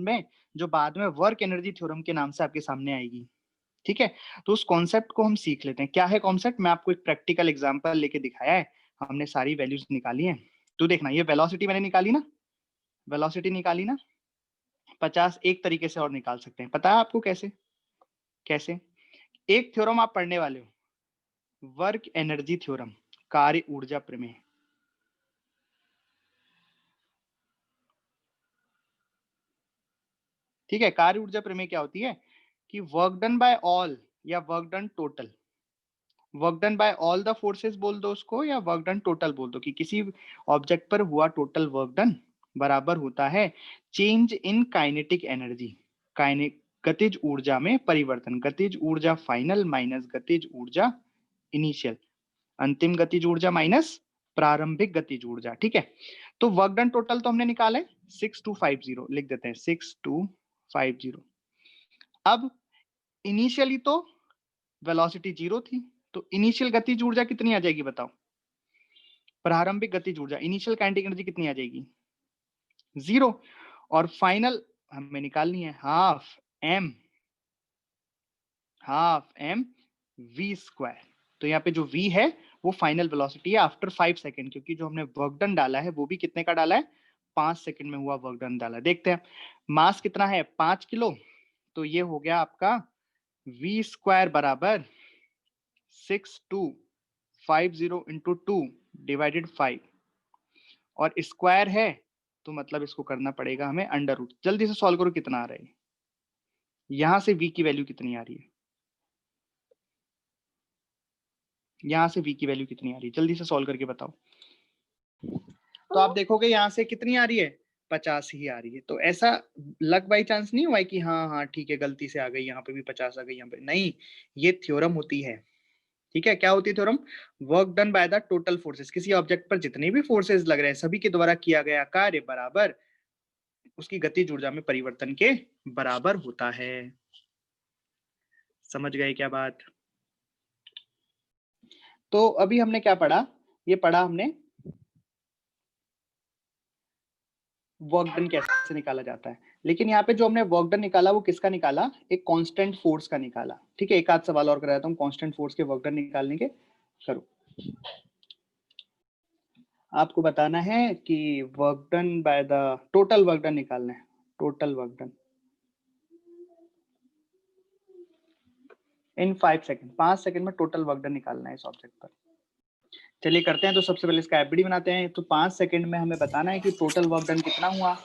में वर्क एनर्जी थ्योरम के नाम से आपके सामने आएगी। ठीक है, तो उस कॉन्सेप्ट को हम सीख लेते हैं। क्या है कॉन्सेप्ट, मैं आपको एक प्रैक्टिकल एग्जांपल लेके दिखाया है, हमने सारी वैल्यूज निकाली हैं। तो देखना, ये वेलोसिटी मैंने निकाली ना, वेलोसिटी निकाली ना, 50 एक तरीके से और निकाल सकते हैं। पता है आपको कैसे, कैसे, एक थ्योरम आप पढ़ने वाले हो, वर्क एनर्जी थ्योरम, कार्य ऊर्जा प्रमेय। ठीक है, कार्य ऊर्जा प्रमेय क्या होती है कि वर्क डन बाय ऑल या work done total, work done bye all the forces बोल दो उसको, या वर्क डन टोटल बोल दो, कि किसी ऑब्जेक्ट पर हुआ टोटल वर्क डन बराबर होता है चेंज इन काइनेटिक एनर्जी, गतिज ऊर्जा में परिवर्तन, गतिज ऊर्जा फाइनल माइनस गतिज ऊर्जा इनिशियल, अंतिम गतिज ऊर्जा माइनस प्रारंभिक गतिज ऊर्जा। ठीक है, तो वर्क डन टोटल तो हमने निकाला है 6250, लिख देते हैं 6250। अब इनिशियली तो वेलोसिटी 0 थी, तो इनिशियल गतिज ऊर्जा कितनी आ जाएगी बताओ, प्रारंभिक गतिज ऊर्जा, इनिशियल काइनेटिक एनर्जी कितनी आ जाएगी 0, और फाइनल हमें निकालनी है हाफ एम वी स्क्वायर। तो यहाँ पे जो v है वो फाइनल वेलोसिटी है आफ्टर 5 सेकेंड, क्योंकि जो हमने वर्क डन डाला है वो भी कितने का डाला है, 5 सेकेंड में हुआ वर्क डन डाला है। देखते हैं मास कितना है 5 किलो, तो ये हो गया आपका v स्क्वायर बराबर 6250 इंटू 2 डिवाइडेड 5, और स्क्वायर है तो मतलब इसको करना पड़ेगा हमें अंडर रूट। जल्दी से सॉल्व करो कितना आ रहा है, यहां से v की वैल्यू कितनी आ रही है, यहां से v की वैल्यू कितनी आ रही है, जल्दी से सॉल्व करके बताओ। तो आप देखोगे यहाँ से कितनी आ रही है 50 ही आ रही है। तो ऐसा लक बाई चांस नहीं हुआ है कि हाँ हाँ ठीक है गलती से आ गई, यहाँ पे भी 50 आ गई, यहाँ पे नहीं, ये थ्योरम होती है। ठीक है, क्या होती है theorem, work done by the total forces, किसी ऑब्जेक्ट पर जितने भी फोर्सेस लग रहे हैं सभी के द्वारा किया गया कार्य बराबर उसकी गतिज ऊर्जा में परिवर्तन के बराबर होता है। समझ गए क्या बात। तो अभी हमने क्या पढ़ा, ये पढ़ा हमने वर्क डन कैसे निकाला जाता है। लेकिन यहाँ पे जो हमने वर्क डन निकाला वो किसका निकाला, एक कांस्टेंट फोर्स का निकाला। ठीक है, एक आध सवाल और कराता हूँ कांस्टेंट फोर्स के वर्क डन निकालने के, करो। आपको बताना है कि work done by the total work done निकालना है, total work done in 5 second, 5 second में टोटल वर्क डन निकालना है इस ऑब्जेक्ट पर। चलिए करते हैं। तो सबसे पहले इसका एफबीडी बनाते हैं। तो 5 सेकंड में हमें बताना है कि टोटल वर्क डन कितना हुआ।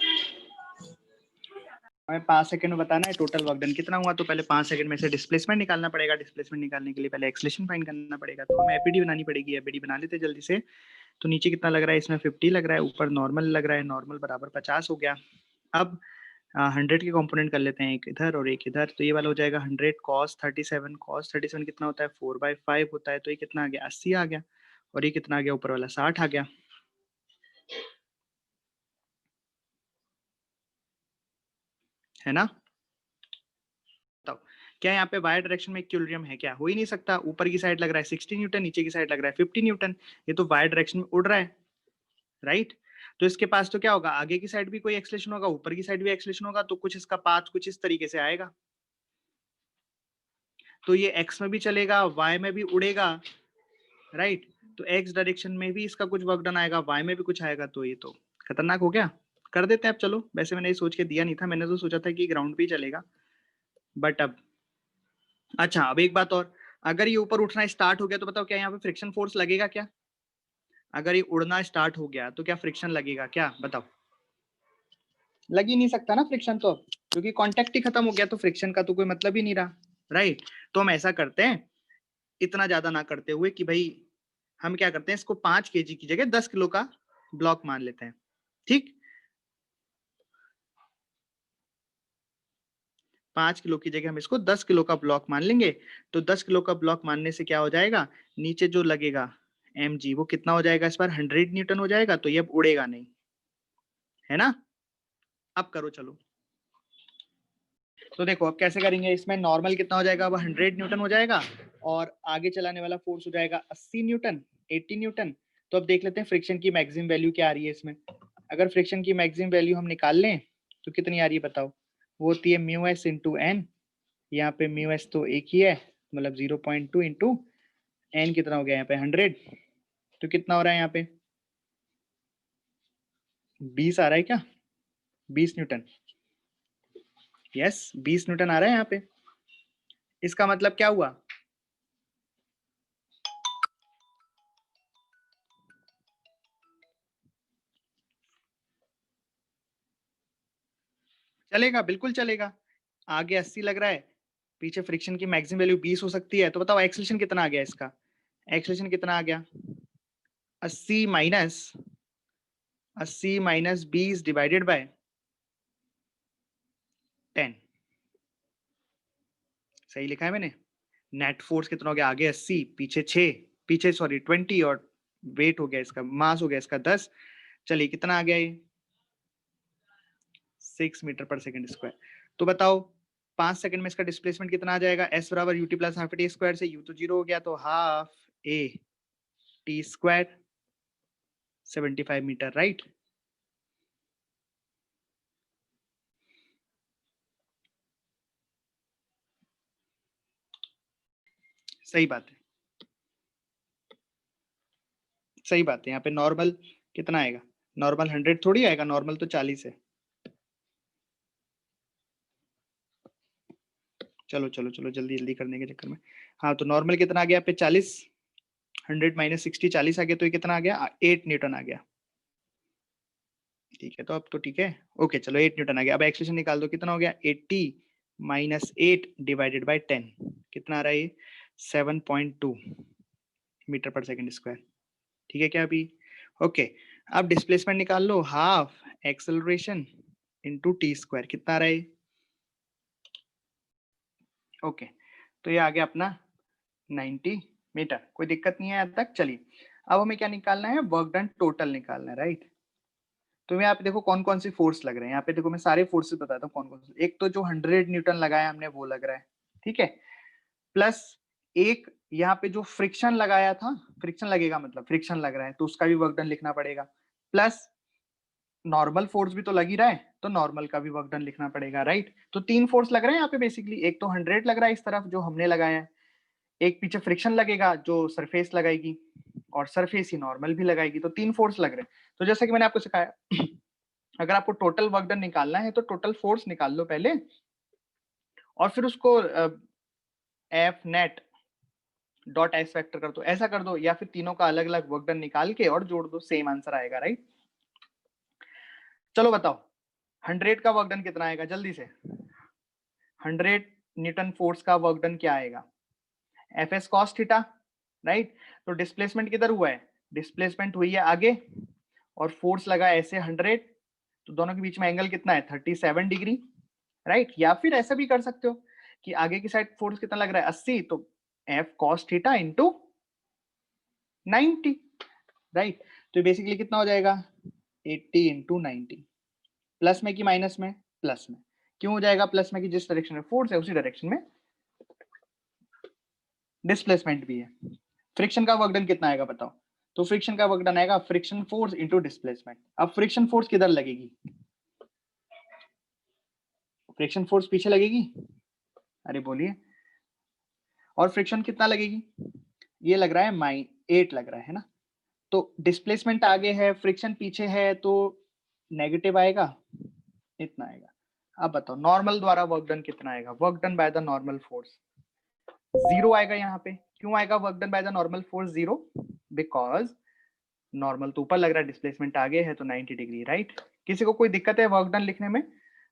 हमें 5 सेकंड में बताना है टोटल वर्क डन कितना हुआ, तो पहले 5 सेकंड में से डिस्प्लेसमेंट निकालना पड़ेगा। डिस्प्लेसमेंट निकालने के लिए पहले एक्सेलेरेशन फाइंड करना पड़ेगा, तो हमें एपीडी बनानी पड़ेगी। एपीडी बना लेते जल्दी से। तो नीचे कितना लग रहा है, इसमें 50 लग रहा है, ऊपर नॉर्मल लग रहा है, नॉर्मल बराबर 50 हो गया। अब 100 के कंपोनेंट कर लेते हैं, एक इधर और एक इधर। तो ये वाला हो जाएगा 100 cos 37। cos 37 कितना होता है, 4/5 होता है। तो ये कितना आ गया, 80 आ गया। और ये कितना आ गया, ऊपर वाला 60 आ गया, है ना। तो क्या यहाँ पे वाई डायरेक्शन में इक्विलिब्रियम है क्या, हो ही नहीं सकता। ऊपर की साइड लग रहा है 60 न्यूटन, नीचे की साइड लग रहा है 50 न्यूटन। ये तो वाई डायरेक्शन में उड़ रहा है, राइट। तो इसके पास तो क्या होगा, आगे की साइड भी कोई एक्सलेशन होगा, ऊपर की साइड भी एक्सलेशन होगा। तो कुछ इसका पाथ कुछ इस तरीके से आएगा। तो ये एक्स में भी चलेगा, वाई में भी उड़ेगा, राइट। तो एक्स डायरेक्शन में भी इसका कुछ वर्क डन आएगा, वाई में भी कुछ आएगा। तो ये तो खतरनाक हो गया। कर देते हैं अब, चलो। वैसे मैंने ये सोच के दिया नहीं था, मैंने तो सोचा था कि ग्राउंड पे ही चलेगा, बट अब अच्छा। अब एक बात और, अगर ये ऊपर उठना स्टार्ट हो गया तो बताओ क्या यहाँ पे फ्रिक्शन फोर्स लगेगा क्या। अगर ये उड़ना स्टार्ट हो गया तो क्या फ्रिक्शन लगेगा क्या, बताओ। लग ही नहीं सकता ना फ्रिक्शन तो, क्योंकि कांटेक्ट ही खत्म हो गया, तो फ्रिक्शन का तो कोई मतलब ही नहीं रहा, राइट। तो हम ऐसा करते हैं, इतना ज्यादा ना करते हुए कि भाई हम क्या करते हैं, इसको 5 kg की जगह 10 किलो का ब्लॉक मान लेते हैं, ठीक। 5 किलो की जगह हम इसको 10 किलो का ब्लॉक मान लेंगे। तो 10 किलो का ब्लॉक मानने से क्या हो जाएगा, नीचे जो लगेगा mg वो कितना हो जाएगा, इस बार 100 न्यूटन हो जाएगा। तो ये अब उड़ेगा नहीं, है ना। अब करो चलो। तो देखो अब कैसे करेंगे, इसमें नॉर्मल कितना हो जाएगा, अब 100 न्यूटन हो जाएगा, और आगे चलाने वाला फोर्स हो जाएगा 80 न्यूटन, 80 न्यूटन। तो अब देख लेते हैं फ्रिक्शन की मैक्सिमम वैल्यू क्या आ रही है इसमें। अगर फ्रिक्शन की मैक्सिमम वैल्यू हम निकाल लें तो कितनी आ रही है बताओ। वो होती है म्यू एस इंटू एन। यहाँ पे म्यू एस तो एक ही है, मतलब 0.2 इंटू एन कितना हो गया यहाँ पे 100। तो कितना हो रहा है यहाँ पे, 20 आ रहा है क्या, 20 न्यूटन। यस 20 न्यूटन आ रहा है यहाँ पे। इसका मतलब क्या हुआ, चलेगा, बिल्कुल चलेगा। आगे 80 लग रहा है, पीछे फ्रिक्शन की मैक्सिमम वैल्यू 20 हो सकती है। तो बताओ एक्सेलरेशन कितना आ गया इसका, एक्सेलरेशन कितना आ गया, 80 माइनस 20 डिवाइडेड बाय 10। सही लिखा है मैंने। नेट फोर्स कितना हो गया, आगे 80, पीछे 6, पीछे सॉरी 20, और वेट हो गया इसका, मास हो गया इसका 10। चलिए कितना आ गया ये, 6 मीटर पर सेकंड स्क्वायर। तो बताओ 5 सेकंड में इसका डिस्प्लेसमेंट कितना आ जाएगा, एस बराबर u t plus half t square से यू तो 0 हो गया, तो half a t square 75 metre, right. सही बात है, सही बात है। यहाँ पे नॉर्मल कितना आएगा, नॉर्मल 100 थोड़ी आएगा, नॉर्मल तो 40 है। चलो चलो चलो, जल्दी जल्दी करने के चक्कर में। हाँ तो नॉर्मल कितना आ गया यहाँ पे 40, 100 माइनस 60 40 आ गया। तो ये कितना आ गया, 8 न्यूटन आ गया। ठीक है, तो अब तो ठीक है। ओके चलो 8 न्यूटन आ गया। अब एक्सेलरेशन निकाल दो, कितना हो गया 80 माइनस 8 डिवाइडेड बाय 10, कितना आ रहा है ये 7.2 मीटर पर सेकंड स्क्वायर। ठीक है क्या अभी, ओके। अब डिस्प्लेसमेंट निकाल लो, half acceleration into T square, कितना आ रहा है। ओके, तो ये आ गया अपना 90 मीटर। कोई दिक्कत नहीं है यहाँ तक। चलिए अब हमें क्या निकालना है, वर्क डन टोटल निकालना है, राइट। तो यहाँ पे देखो कौन कौन सी फोर्स लग रहे हैं। यहाँ पे देखो मैं सारे फोर्सेस बताता हूँ कौन कौन से। एक तो जो 100 न्यूटन लगाया हमने वो लग रहा है, ठीक है। प्लस एक यहाँ पे जो फ्रिक्शन लगाया था, फ्रिक्शन लगेगा मतलब फ्रिक्शन लग रहा है, तो उसका भी वर्क डन लिखना पड़ेगा। प्लस नॉर्मल फोर्स भी तो लग ही रहा है, तो नॉर्मल का भी वर्क डन लिखना पड़ेगा, राइट। तो 3 फोर्स लग रहे हैं यहाँ पे बेसिकली। एक तो 100 लग रहा है इस तरफ जो हमने लगाया है, एक पीछे फ्रिक्शन लगेगा जो सरफेस लगाएगी, और सरफेस ही नॉर्मल भी लगाएगी। तो 3 फोर्स लग रहे हैं। तो जैसे कि मैंने आपको सिखाया, अगर आपको टोटल वर्क डन निकालना है तो टोटल फोर्स निकाल लो पहले, और फिर उसको F net dot S factor कर दो, ऐसा कर दो, या फिर तीनों का अलग अलग वर्क डन निकाल के और जोड़ दो, सेम आंसर आएगा, राइट। चलो बताओ 100 का वर्क डन कितना आएगा जल्दी से? 100 न्यूटन फोर्स का वर्क डन क्या आएगा? F S cos theta, right? तो डिस्प्लेसमेंट किधर हुआ है? डिस्प्लेसमेंट हुई है आगे और फोर्स लगा ऐसे 100, तो दोनों के बीच में एंगल कितना है? 37 डिग्री, राइट? या फिर ऐसा भी कर सकते हो कि आगे की साइड फोर्स कितना लग रहा है? 80, तो F cos theta into 90, right? तो बेसिकली कितना हो जाएगा? 80 इंटू 90, प्लस में कि माइनस में? प्लस में। क्यों हो जाएगा प्लस में? कि जिस डायरेक्शन में फोर्स है उसी डायरेक्शन में डिस्प्लेसमेंट भी है। फ्रिक्शन का वर्क डन कितना आएगा बताओ? तो फ्रिक्शन का वर्क डन आएगा फ्रिक्शन फोर्स इंटू डिस्प्लेसमेंट। अब फ्रिक्शन फोर्स किधर लगेगी? फ्रिक्शन फोर्स पीछे लगेगी, अरे बोलिए। और फ्रिक्शन कितना लगेगी? ये लग रहा है 8 लग रहा है ना? तो डिस्प्लेसमेंट आगे है, फ्रिक्शन पीछे है, तो नेगेटिव आएगा, इतना आएगा। अब बताओ नॉर्मल द्वारा वर्क डन कितना आएगा? Work done by the normal force 0 आएगा यहाँ पे। क्यों आएगा work done by the normal force 0? Because normal तो ऊपर लग रहा है, डिस्प्लेसमेंट आगे है, तो 90 डिग्री, राइट? किसी को कोई दिक्कत है वर्क डन लिखने में?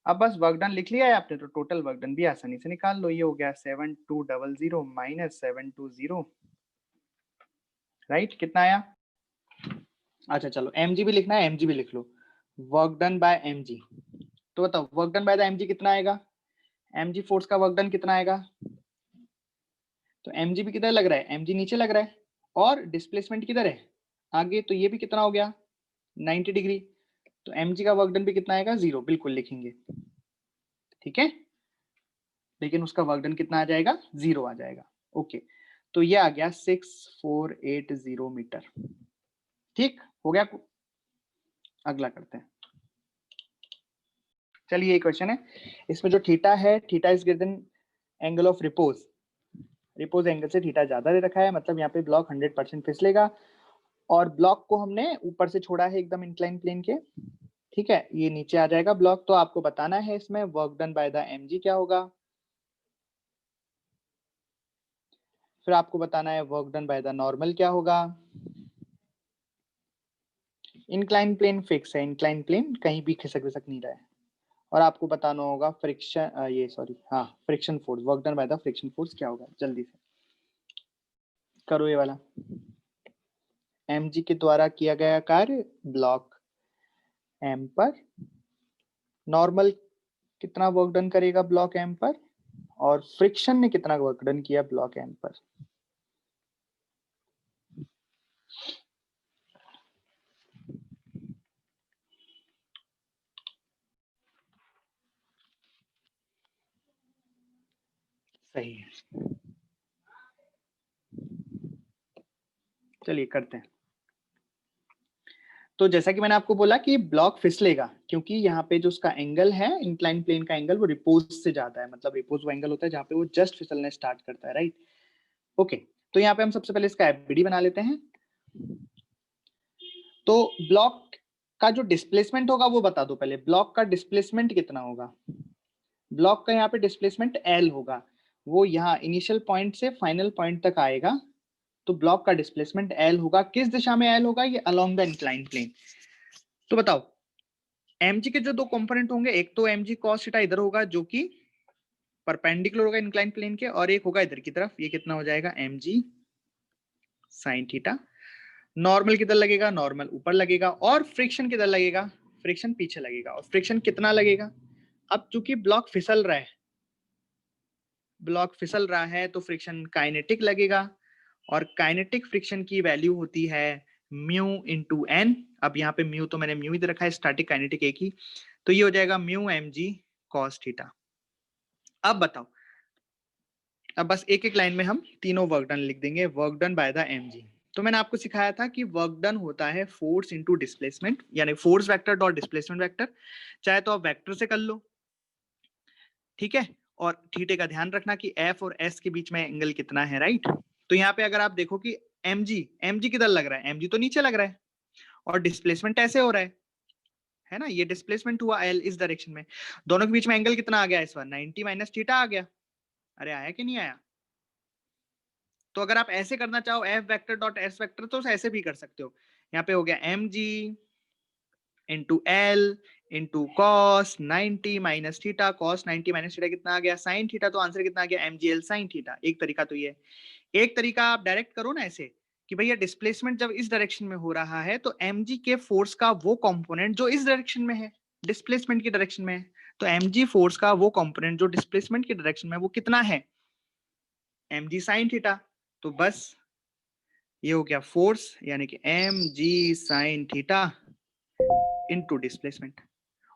अब बस वर्क डन लिख लिया है आपने तो टोटल वर्क डन भी आसानी से निकाल लो। ये हो गया 7200 माइनस 720, राइट? कितना आया? अच्छा चलो mg भी लिखना है, mg भी लिख लो। वर्क डन बाय mg, तो बताओ work done by the mg कितना आएगा? mg फोर्स का वर्क डन कितना आएगा? तो mg भी किधर लग रहा है? mg नीचे लग रहा है और डिस्प्लेसमेंट किधर है? आगे, तो ये भी कितना हो गया? 90 डिग्री। तो mg का वर्क डन भी कितना आएगा? 0, बिल्कुल लिखेंगे, ठीक है? लेकिन उसका वर्क डन कितना आ जाएगा? 0 आ जाएगा। ओके, तो ये आ गया 6480 मीटर। ठीक हो गया? अगला करते हैं। चलिए ये क्वेश्चन है, इसमें जो थीटा है, theta is greater than angle of repose. Repose angle से थीटा ज्यादा दे रखा है, मतलब यहाँ पे ब्लॉक 100% फिसलेगा और ब्लॉक को हमने ऊपर से छोड़ा है एकदम इंक्लाइन प्लेन के, ठीक है? ये नीचे आ जाएगा ब्लॉक। तो आपको बताना है इसमें work done by the mg क्या होगा, फिर आपको बताना है work done by the normal क्या होगा। इंक्लाइन प्लेन फिक्स है, इंक्लाइन प्लेन कहीं भी खिसक विसक नहीं रहा है। और आपको बताना होगा फ्रिक्शन, ये सॉरी, हाँ, friction force, work done by the friction force क्या होगा। जल्दी से करो ये वाला। mg के द्वारा किया गया कार्य ब्लॉक m पर, नॉर्मल कितना वर्क डन करेगा ब्लॉक m पर, और फ्रिक्शन ने कितना वर्क डन किया ब्लॉक m पर। सही है, चलिए करते हैं। तो जैसा कि मैंने आपको बोला कि ब्लॉक फिसलेगा क्योंकि यहाँ पे जो उसका एंगल है इंक्लाइन प्लेन का एंगल वो रिपोज से ज्यादा है, मतलब रिपोज वो एंगल होता है जहाँ पे वो जस्ट फिसलने स्टार्ट करता है, राइट? ओके, तो यहाँ पे हम सबसे पहले इसका एफबीडी बना लेते हैं। तो ब्लॉक का जो डिस्प्लेसमेंट होगा वो बता दो पहले, ब्लॉक का डिस्प्लेसमेंट कितना होगा? ब्लॉक का यहाँ पे डिस्प्लेसमेंट L होगा, वो यहाँ इनिशियल पॉइंट से फाइनल पॉइंट तक आएगा, तो ब्लॉक का डिस्प्लेसमेंट L होगा। किस दिशा में L होगा? ये अलोंग द इंक्लाइन प्लेन। तो बताओ mg के जो दो कंपोनेंट होंगे, एक तो mg cos थीटा इधर होगा जो कि परपेंडिकुलर होगा इंक्लाइन प्लेन के, और एक होगा इधर की तरफ, ये कितना हो जाएगा? mg sin theta. नॉर्मल किधर लगेगा? नॉर्मल ऊपर लगेगा। और फ्रिक्शन किधर लगेगा? फ्रिक्शन पीछे लगेगा। और फ्रिक्शन कितना लगेगा? अब चूंकि ब्लॉक फिसल रहा है, ब्लॉक फिसल रहा है तो फ्रिक्शन काइनेटिक लगेगा, और काइनेटिक फ्रिक्शन की वैल्यू होती है म्यू इंटू एन। अब यहाँ पे म्यू तो मैंने म्यू ही दे रखा है, स्टैटिक काइनेटिक एक ही, तो ये हो जाएगा म्यू mg cos थीटा। अब बताओ, अब बस एक एक लाइन में हम तीनों वर्क डन लिख देंगे, work done by the mg। तो मैंने आपको सिखाया था कि वर्क डन होता है फोर्स इंटू डिस्प्लेसमेंट, यानी force vector dot displacement vector. चाहे तो आप वेक्टर से कर लो, ठीक है? और थीटे का ध्यान रखना कि एफ और एस के बीच में एंगल कितना है, राइट? तो यहाँ पे अगर आप देखो कि mg किधर लग रहा है? mg तो नीचे लग रहा है और डिस्प्लेसमेंट ऐसे हो रहा है ना? ये डिस्प्लेसमेंट हुआ एल इस डायरेक्शन में, दोनों के बीच में एंगल कितना आ गया इस बार? 90 माइनस थीटा आ गया। अरे आया कि नहीं आया? तो अगर आप ऐसे करना चाहो F vector dot S vector तो ऐसे भी कर सकते हो। यहाँ पे हो गया mg into L into cos 90 minus theta, cos 90 minus theta कितना आ गया, साइन थीटा, तो आंसर कितना आ गया, mgl साइन थीटा। एक तरीका तो ये, एक तरीका आप डायरेक्ट करो ना ऐसे कि भैया डिस्प्लेसमेंट जब इस डायरेक्शन में हो रहा है तो mg के फोर्स का वो कंपोनेंट जो इस डायरेक्शन में है, डिस्प्लेसमेंट की डायरेक्शन में है, तो mg फोर्स का वो कंपोनेंट जो डिस्प्लेसमेंट की डायरेक्शन में है वो कितना है, mg साइन थीटा। तो बस ये हो गया फोर्स, यानी कि mg sine theta into displacement.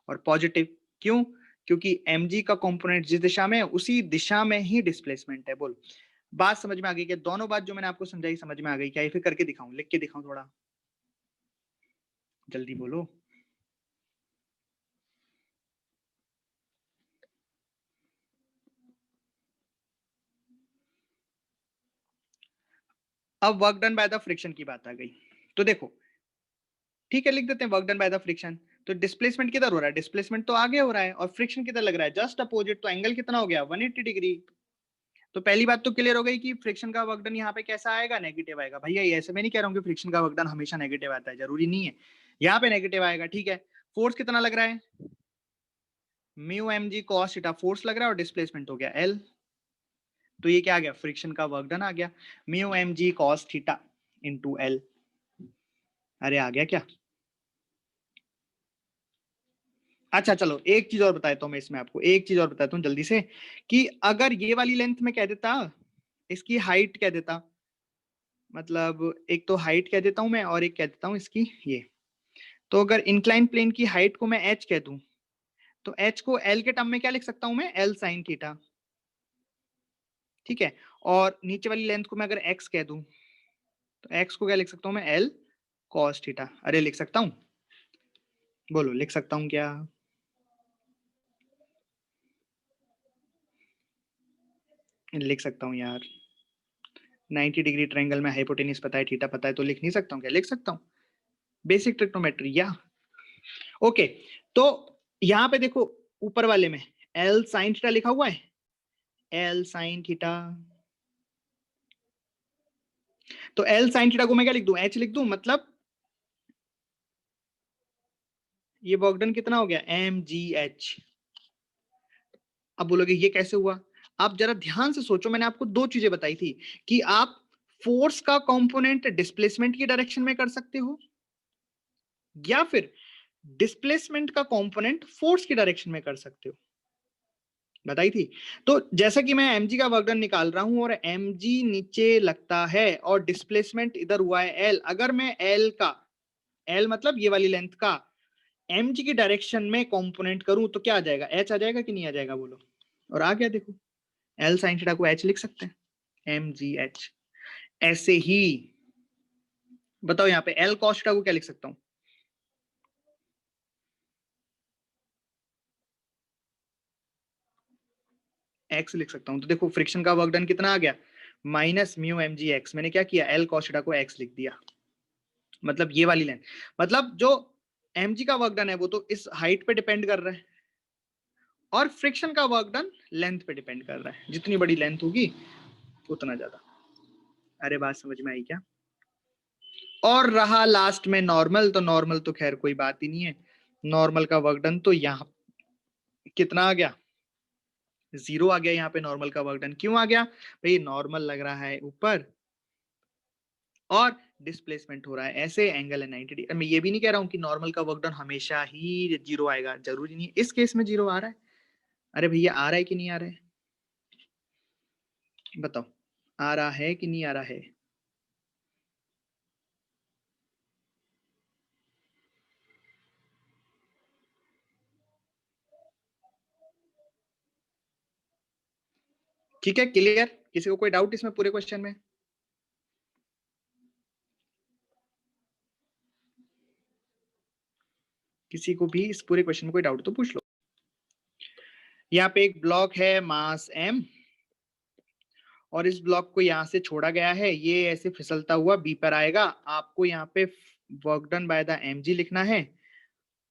और पॉजिटिव क्यों, क्योंकि mg का कंपोनेंट जिस दिशा में है उसी दिशा में ही डिस्प्लेसमेंट है। बोल बात समझ में आ गई क्या, दोनों बात जो मैंने आपको समझाई समझ में आ गई क्या, ये फिर करके दिखाऊं, लिख के दिखाऊं, थोड़ा जल्दी बोलो। अब work done by the friction की बात आ गई, तो देखो ठीक है लिख देते हैं work done by the friction. तो डिस्प्लेसमेंट किधर हो रहा है, डिस्प्लेसमेंट तो आगे हो रहा है, और फ्रिक्शन किधर लग रहा है, जस्ट अपोजिट, तो एंगल कितना हो गया 180 डिग्री। तो पहली बात तो क्लियर हो गई कि फ्रिक्शन का वर्क डन यहाँ पे कैसा आएगा, नेगेटिव आएगा। भैया ये ऐसे मैं नहीं कह रहा हूँ कि फ्रिक्शन का वर्क डन हमेशा नेगेटिव आता है, जरूरी नहीं है, यहाँ पे नेगेटिव आएगा। ठीक है, फोर्स कितना लग रहा है, mu m g cos theta force लग रहा है, और डिस्प्लेसमेंट हो गया एल, तो ये क्या आ गया, फ्रिक्शन का वर्क डन आ गया, mu m g cos theta into L. अरे आ गया क्या, अच्छा चलो एक चीज और बताता हूँ मैं इसमें आपको, एक चीज और बताता हूँ जल्दी से, कि अगर ये वाली लेंथ में कह देता, इसकी हाइट कह देता, मतलब एक तो हाइट कह देता हूं मैं और एक कह देता हूं इसकी ये, तो अगर इंक्लाइन प्लेन की हाइट को मैं h कह दूं, तो h को l के टर्म में क्या लिख सकता हूं मैं, l साइन थीटा। ठीक है, और नीचे वाली लेंथ को मैं अगर x कह दूं, तो x को क्या लिख सकता हूं मैं, l cos थीटा। अरे लिख सकता हूं, बोलो लिख सकता हूं क्या, लिख सकता हूं यार, 90 डिग्री ट्रायंगल में हाइपोटेन्यूज पता है, थीटा पता है, तो लिख नहीं सकता हूं क्या, लिख सकता हूं, बेसिक ट्रिग्नोमेट्री या। ओके, तो यहां पे देखो ऊपर वाले में l साइन थीटा लिखा हुआ है, l साइन थीटा, तो l साइन थीटा को मैं क्या लिख दूं, h लिख दूं, मतलब ये वर्कडन कितना हो गया, mgh। अब बोलोगे ये कैसे हुआ, आप जरा ध्यान से सोचो, मैंने आपको दो चीजें बताई थी कि आप फोर्स का कंपोनेंट डिस्प्लेसमेंट की डायरेक्शन में कर सकते हो, या फिर डिस्प्लेसमेंट का कंपोनेंट फोर्स की डायरेक्शन में कर सकते हो, बताई थी। तो जैसा कि मैं mg का वर्कडन निकाल रहा हूं और mg नीचे लगता है और डिस्प्लेसमेंट इधर हुआ है l, अगर मैं l का, l मतलब ये वाली लेंथ का mg की डायरेक्शन में कंपोनेंट करूं तो क्या आ जाएगा, h आ जाएगा कि नहीं आ जाएगा, बोलो। और आ गया, देखो l साइन थीटा को h लिख सकते हैं, mgh। ऐसे ही बताओ यहाँ पे l cos थीटा को क्या लिख सकता हूं, x लिख सकता हूं। तो देखो फ्रिक्शन का वर्क डन कितना आ गया, minus mu m g x. मैंने क्या किया, l cos थीटा को x लिख दिया, मतलब ये वाली लेंथ, मतलब जो mg का वर्क डन है वो तो इस हाइट पे डिपेंड कर रहा है, और फ्रिक्शन का वर्क डन लेंथ पे डिपेंड कर रहा है, जितनी बड़ी लेंथ होगी उतना ज्यादा। अरे बात समझ में आई क्या। और रहा लास्ट में नॉर्मल, तो नॉर्मल तो खैर कोई बात ही नहीं है, नॉर्मल का वर्क डन तो यहाँ कितना आ गया, 0 आ गया। यहाँ पे नॉर्मल का वर्क डन क्यों आ गया, भाई नॉर्मल लग रहा है ऊपर और डिस्प्लेसमेंट हो रहा है ऐसे, एंगल है 90 डिग्री। मैं ये भी नहीं कह रहा हूँ कि नॉर्मल का वर्क डन हमेशा ही 0 आएगा, जरूरी नहीं है, इस केस में 0 आ रहा है। अरे भैया आ रहा है कि नहीं आ रहा है, बताओ आ रहा है कि नहीं आ रहा है। ठीक है क्लियर, किसी को कोई डाउट इसमें पूरे क्वेश्चन में, किसी को भी इस पूरे क्वेश्चन में कोई डाउट तो पूछ लो। यहाँ पे एक ब्लॉक है मास m, और इस ब्लॉक को यहाँ से छोड़ा गया है, ये ऐसे फिसलता हुआ बी पर आएगा। आपको यहाँ पे work done by the mg लिखना है,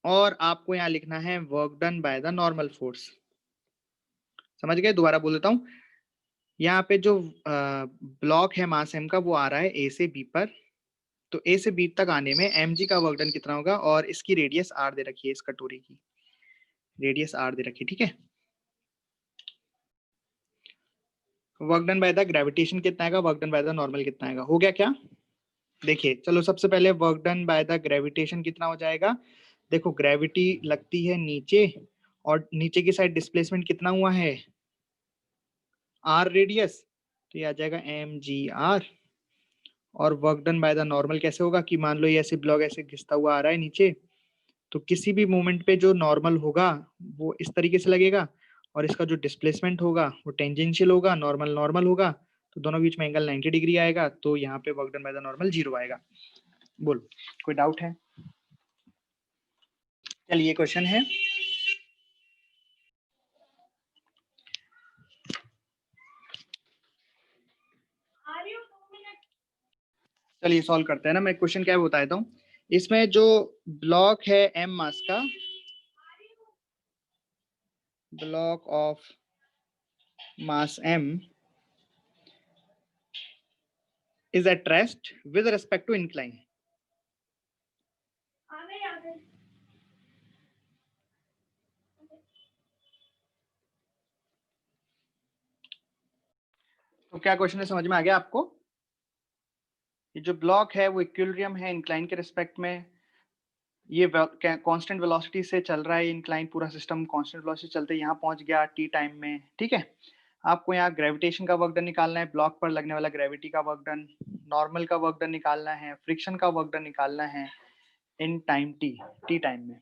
और आपको यहाँ लिखना है work done by the normal force. समझ गए, दोबारा बोल देता हूँ, यहाँ पे जो ब्लॉक है मास m का वो आ रहा है a से b पर, तो a से b तक आने में mg का वर्क डन कितना होगा, और इसकी रेडियस r दे रखी है इस कटोरी की। रेडियस r दे रखी, ठीक है। Work done by the gravitation कितना आएगा, work done by the normal कितना आएगा, हो गया क्या? देखिए चलो सबसे पहले work done by the gravitation कितना हो जाएगा। देखो ग्रेविटी लगती है नीचे और नीचे की साइड डिस्प्लेसमेंट कितना हुआ है, r रेडियस, तो ये आ जाएगा mgr। और work done by the normal कैसे होगा कि मान लो ये ऐसे ब्लॉक ऐसे घिसता हुआ आ रहा है नीचे, तो किसी भी मोमेंट पे जो नॉर्मल होगा वो इस तरीके से लगेगा और इसका जो डिस्प्लेसमेंट होगा वो टेंजेंशियल होगा, नॉर्मल नॉर्मल होगा, तो दोनों बीच में एंगल 90 डिग्री आएगा, तो यहाँ पे work done by the normal 0 आएगा। बोलो कोई डाउट है? चलिए क्वेश्चन है, चलिए सॉल्व करते हैं ना। मैं क्वेश्चन क्या है बता देता हूँ। इसमें जो ब्लॉक है m मास का, block of mass m is at rest with respect to incline। तो क्या क्वेश्चन है, समझ में आ गया आपको? ये जो ब्लॉक है वो इक्विलिब्रियम है इंक्लाइन के रिस्पेक्ट में, ये कांस्टेंट वेलोसिटी से चल रहा है इंक्लाइन, पूरा सिस्टम कांस्टेंट वेलोसिटी चलते यहाँ पहुंच गया टी टाइम में, ठीक है। आपको यहाँ ग्रेविटेशन का वर्क डन निकालना है, ब्लॉक पर लगने वाला ग्रेविटी का वर्क डन, नॉर्मल का वर्क डन निकालना है, फ्रिक्शन का वर्क डन निकालना है इन टाइम टी टाइम में।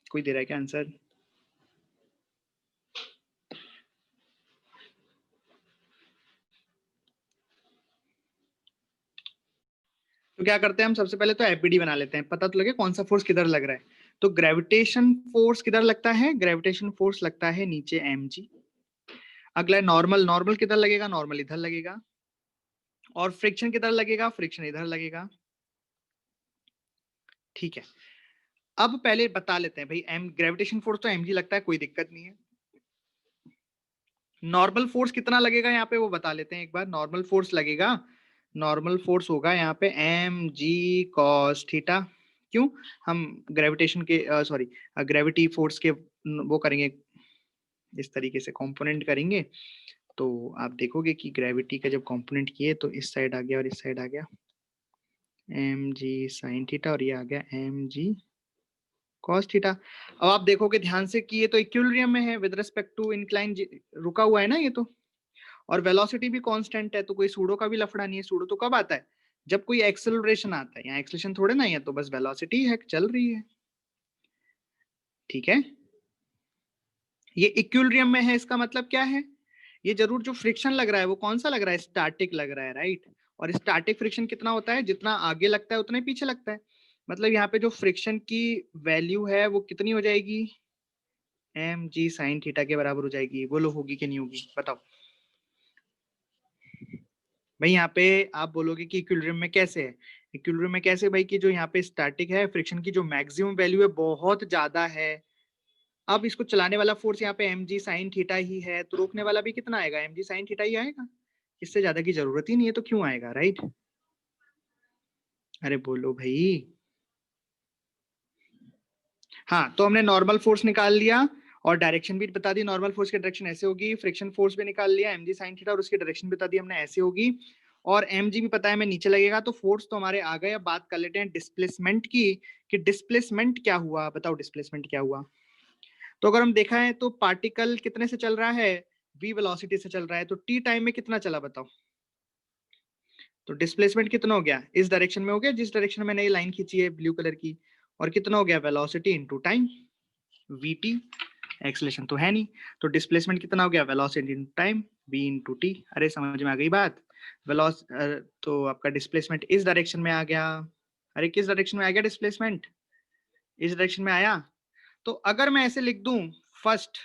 कोई दे रहा है क्या आंसर? तो क्या करते हैं हम, सबसे पहले तो एफबीडी बना लेते हैं, पता तो लगे कौन सा फोर्स किधर लग रहा है। तो ग्रेविटेशन फोर्स किधर लगता है, ग्रेविटेशन फोर्स लगता है नीचे mg। अगला नॉर्मल, नॉर्मल किधर लगेगा, नॉर्मल इधर लगेगा। और फ्रिक्शन किधर लगेगा, फ्रिक्शन इधर लगेगा, ठीक है। अब पहले बता लेते हैं भाई, एम ग्रेविटेशन फोर्स तो mg लगता है, कोई दिक्कत नहीं है। नॉर्मल फोर्स कितना लगेगा यहाँ पे वो बता लेते हैं एक बार। नॉर्मल फोर्स लगेगा, नॉर्मल फोर्स होगा यहाँ पे mg cos थीटा। क्यों? हम ग्रेविटेशन के सॉरी ग्रेविटी फोर्स के वो करेंगे, इस तरीके से कंपोनेंट करेंगे, तो आप देखोगे कि ग्रेविटी का जब कंपोनेंट किए तो इस साइड आ गया और इस साइड आ गया mg sin थीटा, और ये आ गया mg cos थीटा। अब आप देखोगे ध्यान से कि ये तो इक्विलिब्रियम में है विद रिस्पेक्ट टू इंक्लाइन, रुका हुआ है ना ये तो, और वेलोसिटी भी कांस्टेंट है, तो कोई सूडो का भी लफड़ा नहीं है। सूडो तो कब आता है, जब कोई एक्सेलरेशन आता है, यहाँ एक्सेलरेशन थोड़े ना है, तो बस वेलोसिटी है चल रही है, ठीक है। ये इक्विलिब्रियम में है, इसका मतलब क्या है, ये जरूर जो फ्रिक्शन लग रहा है वो कौन सा लग रहा है, स्टैटिक लग रहा है, राइट। और स्टैटिक फ्रिक्शन कितना होता है, जितना आगे लगता है उतना ही पीछे लगता है। मतलब यहाँ पे जो फ्रिक्शन की वैल्यू है वो कितनी हो जाएगी, mg sin थीटा के बराबर हो जाएगी। बोलो होगी कि नहीं होगी, बताओ भाई। यहाँ पे आप बोलोगे कि इक्विलिब्रियम में कैसे है, इक्विलिब्रियम में कैसे भाई, कि जो यहाँ पे स्टैटिक है, फ्रिक्शन की जो मैक्सिमम वैल्यू है बहुत ज्यादा है। अब इसको चलाने वाला फोर्स यहाँ पे mg sin थीटा ही है, तो रोकने वाला भी कितना आएगा, mg sin थीटा ही आएगा, इससे ज्यादा की जरूरत ही नहीं है, तो क्यों आएगा, राइट। अरे बोलो भाई। हाँ, तो हमने नॉर्मल फोर्स निकाल लिया और डायरेक्शन भी बता दी, नॉर्मल फोर्स की डायरेक्शन ऐसे होगी, फ्रिक्शन फोर्स भी निकाल लिया mg sin थीटा, और उसकी डायरेक्शन बता दी हमने ऐसे होगी, और mg भी पता है हमें नीचे लगेगा, तो फोर्स तो हमारे आ गए। अब बात कर लेते हैं डिस्प्लेसमेंट की, कि डिस्प्लेसमेंट क्या हुआ, बताओ डिस्प्लेसमेंट क्या हुआ। तो अगर हम देखा है तो पार्टिकल कितने से चल रहा है, v वेलोसिटी से चल रहा है, तो t टाइम में कितना चला बताओ। तो डिस्प्लेसमेंट कितना हो गया, इस डायरेक्शन में हो गया, जिस डायरेक्शन में मैंने ये लाइन खींची है ब्लू कलर की, और कितना हो गया, velocity into time, vt। Acceleration तो है नहीं, तो डिस्प्लेसमेंट कितना हो गया, velocity into time, v into t। अरे समझ में आ गई बात। तो आपका डिस्प्लेसमेंट इस डायरेक्शन में आ गया। अरे किस डायरेक्शन में आ गया डिस्प्लेसमेंट, इस डायरेक्शन में आया। तो अगर मैं ऐसे लिख दूं, first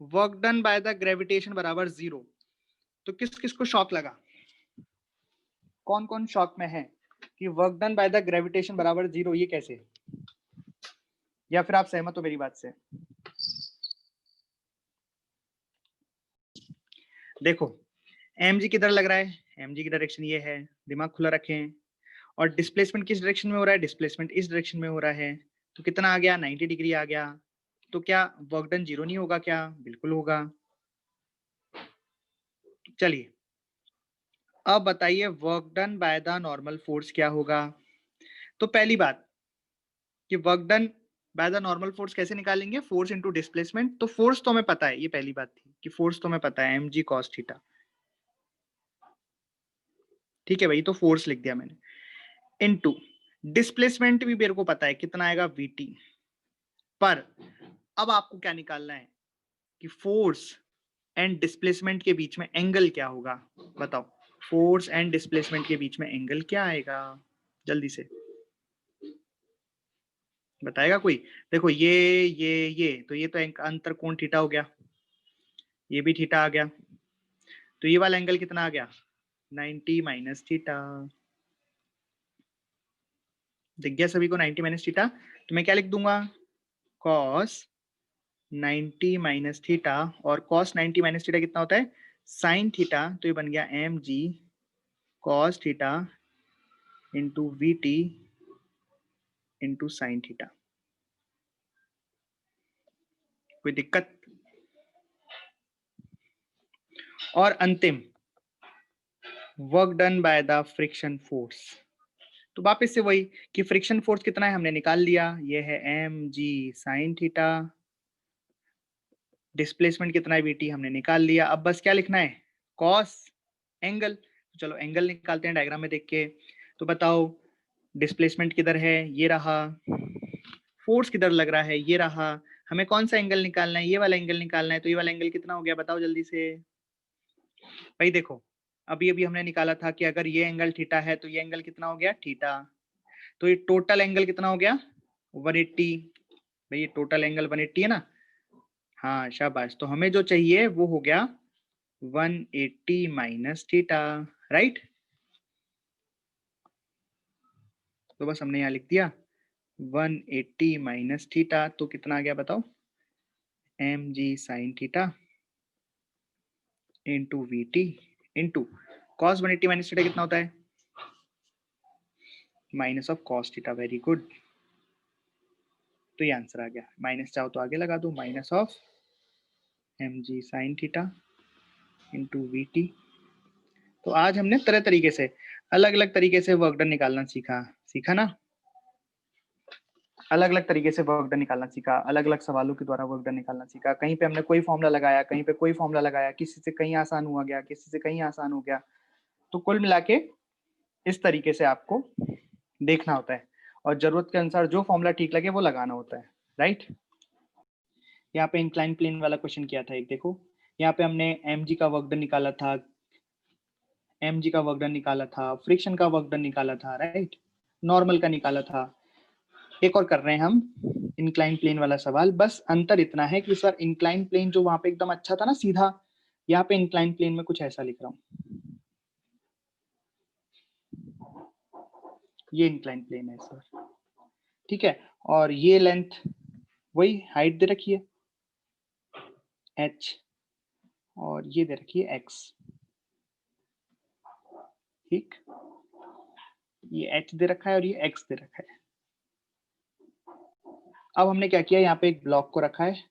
work done by the gravitation बराबर 0, तो किस किस को शॉक लगा, कौन कौन शॉक में है कि work done by the gravitation बराबर 0, ये कैसे, या फिर आप सहमत हो मेरी बात से? देखो एम जी किधर लग रहा है, एम जी की डायरेक्शन ये है, दिमाग खुला रखें। और डिस्प्लेसमेंट किस डायरेक्शन में हो रहा है, डिस्प्लेसमेंट इस डायरेक्शन में हो रहा है। तो कितना आ गया, 90 डिग्री आ गया। तो क्या वर्क डन 0 नहीं होगा क्या, बिल्कुल होगा। चलिए अब बताइए work done by the normal force क्या होगा। तो पहली बात कि work done by the normal force कैसे निकालेंगे, फोर्स इनटू डिस्प्लेसमेंट। तो फोर्स तो हमें पता है, ये पहली बात थी कि फोर्स तो हमें पता है एम जी कॉस थीटा। ठीक है भाई, तो फोर्स लिख दिया मैंने, इनटू डिस्प्लेसमेंट भी मेरे को पता है कितना आएगा वीटी। पर अब आपको क्या निकालना है कि फोर्स एंड डिस्प्लेसमेंट के बीच में एंगल क्या होगा, बताओ। फोर्स एंड डिस्प्लेसमेंट के बीच में एंगल क्या आएगा, जल्दी से बताएगा कोई। देखो ये तो ये तो अंतर कोण थीटा हो गया, ये भी थीटा आ गया। तो ये वाला एंगल कितना आ गया, 90 माइनस थीटा। दिख गया सभी को 90 माइनस थीटा। तो मैं क्या लिख दूंगा, कॉस 90 माइनस थीटा। और कॉस 90 माइनस थीटा कितना होता है, साइन थीटा। तो ये बन गया m g cos theta into v t into sine theta. कोई दिक्कत। और अंतिम work done by the friction force. तो वापस से वही कि फ्रिक्शन फोर्स कितना है हमने निकाल लिया, ये है m g sine theta. Displacement कितना है वीटी हमने निकाल लिया। अब बस क्या लिखना है, कॉस एंगल। तो चलो एंगल निकालते हैं डायग्राम में देख के। तो बताओ डिस्प्लेसमेंट किधर है, ये रहा। फोर्स किधर लग रहा है, ये रहा। हमें कौन सा एंगल निकालना है, ये वाला एंगल निकालना है। तो ये वाला एंगल कितना हो गया, बताओ जल्दी से। भाई देखो अभी अभी हमने निकाला था कि अगर ये एंगल थीटा है तो ये एंगल कितना हो गया, थीटा। तो ये टोटल एंगल कितना हो गया, 180। भाई ये टोटल एंगल 180 है ना। हाँ शाबाश। तो हमें जो चाहिए वो हो गया 180 माइनस थीटा, राइट। तो बस हमने यहाँ लिख दिया 180 माइनस थीटा। तो कितना आ गया बताओ, m g sine theta into v t into cos 180 minus theta कितना होता है, minus of cos theta. Very good. तो ये आंसर आ गया। माइनस चाहो तो आगे लगा दो, minus of m g sine theta into v t. तो आज हमने तरह तरीके से अलग अलग तरीके से वर्क डन निकालना सीखा, सीखा ना। अलग अलग तरीके से वर्क डन निकालना सीखा, अलग अलग सवालों के द्वारा वर्क डन निकालना सीखा। कहीं पे हमने कोई फॉर्मूला लगाया, कहीं पे कोई फॉर्मूला लगाया, किसी से कहीं आसान हुआ गया, किसी से कहीं आसान हो गया। तो कुल मिला के इस तरीके से आपको देखना होता है और जरूरत के अनुसार जो फॉर्मूला ठीक लगे वो लगाना होता है, राइट। यहाँ पे इंक्लाइन प्लेन वाला क्वेश्चन किया था एक, देखो यहाँ पे हमने एम जी का वर्क डन निकाला था, एम जी का वर्क डन निकाला था, फ्रिक्शन का वर्क डन निकाला था, राइट, नॉर्मल का निकाला था। एक और कर रहे हैं हम इंक्लाइन प्लेन वाला सवाल। बस अंतर इतना है कि इस बार इंक्लाइन प्लेन जो वहां पे एकदम अच्छा था ना सीधा, यहाँ पे इंक्लाइन प्लेन में कुछ ऐसा लिख रहा हूँ। ये इंक्लाइन प्लेन है इस बार, ठीक है। और ये लेंथ वही हाइट दे रखी है h, और ये दे रखी है x, ठीक। ये h दे रखा है और ये x दे रखा है। अब हमने क्या किया, यहाँ पे एक ब्लॉक को रखा है,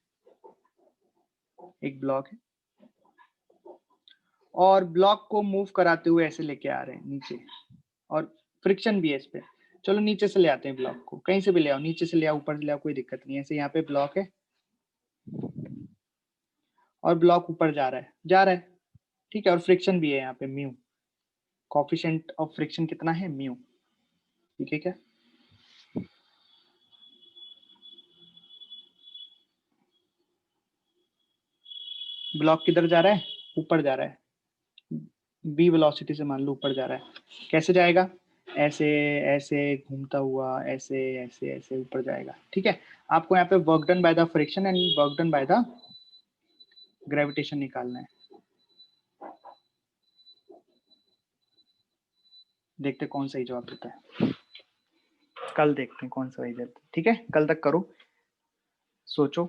एक ब्लॉक है, और ब्लॉक को मूव कराते हुए ऐसे लेके आ रहे हैं नीचे, और फ्रिक्शन भी है इस पे। चलो नीचे से ले आते हैं ब्लॉक को, कहीं से भी ले आओ, नीचे से ले आओ, ऊपर से ले आओ, कोई दिक्कत नहीं है। ऐसे यहाँ पे ब्लॉक है और ब्लॉक ऊपर जा रहा है, जा रहा है, ठीक है। और फ्रिक्शन भी है यहाँ पे म्यू, कोफिशिएंट ऑफ फ्रिक्शन कितना है, म्यू, ठीक है क्या। ब्लॉक किधर जा रहा है, ऊपर जा रहा है, बी वेलोसिटी से मान लो ऊपर जा रहा है। कैसे जाएगा, ऐसे ऐसे घूमता हुआ, ऐसे ऐसे ऐसे ऊपर जाएगा, ठीक है। आपको यहाँ पे work done by the friction and work done by the gravitation निकालना है। देखते कौन सही जवाब देता है, कल देखते हैं कौन सही देता है, ठीक है। कल तक करो, सोचो।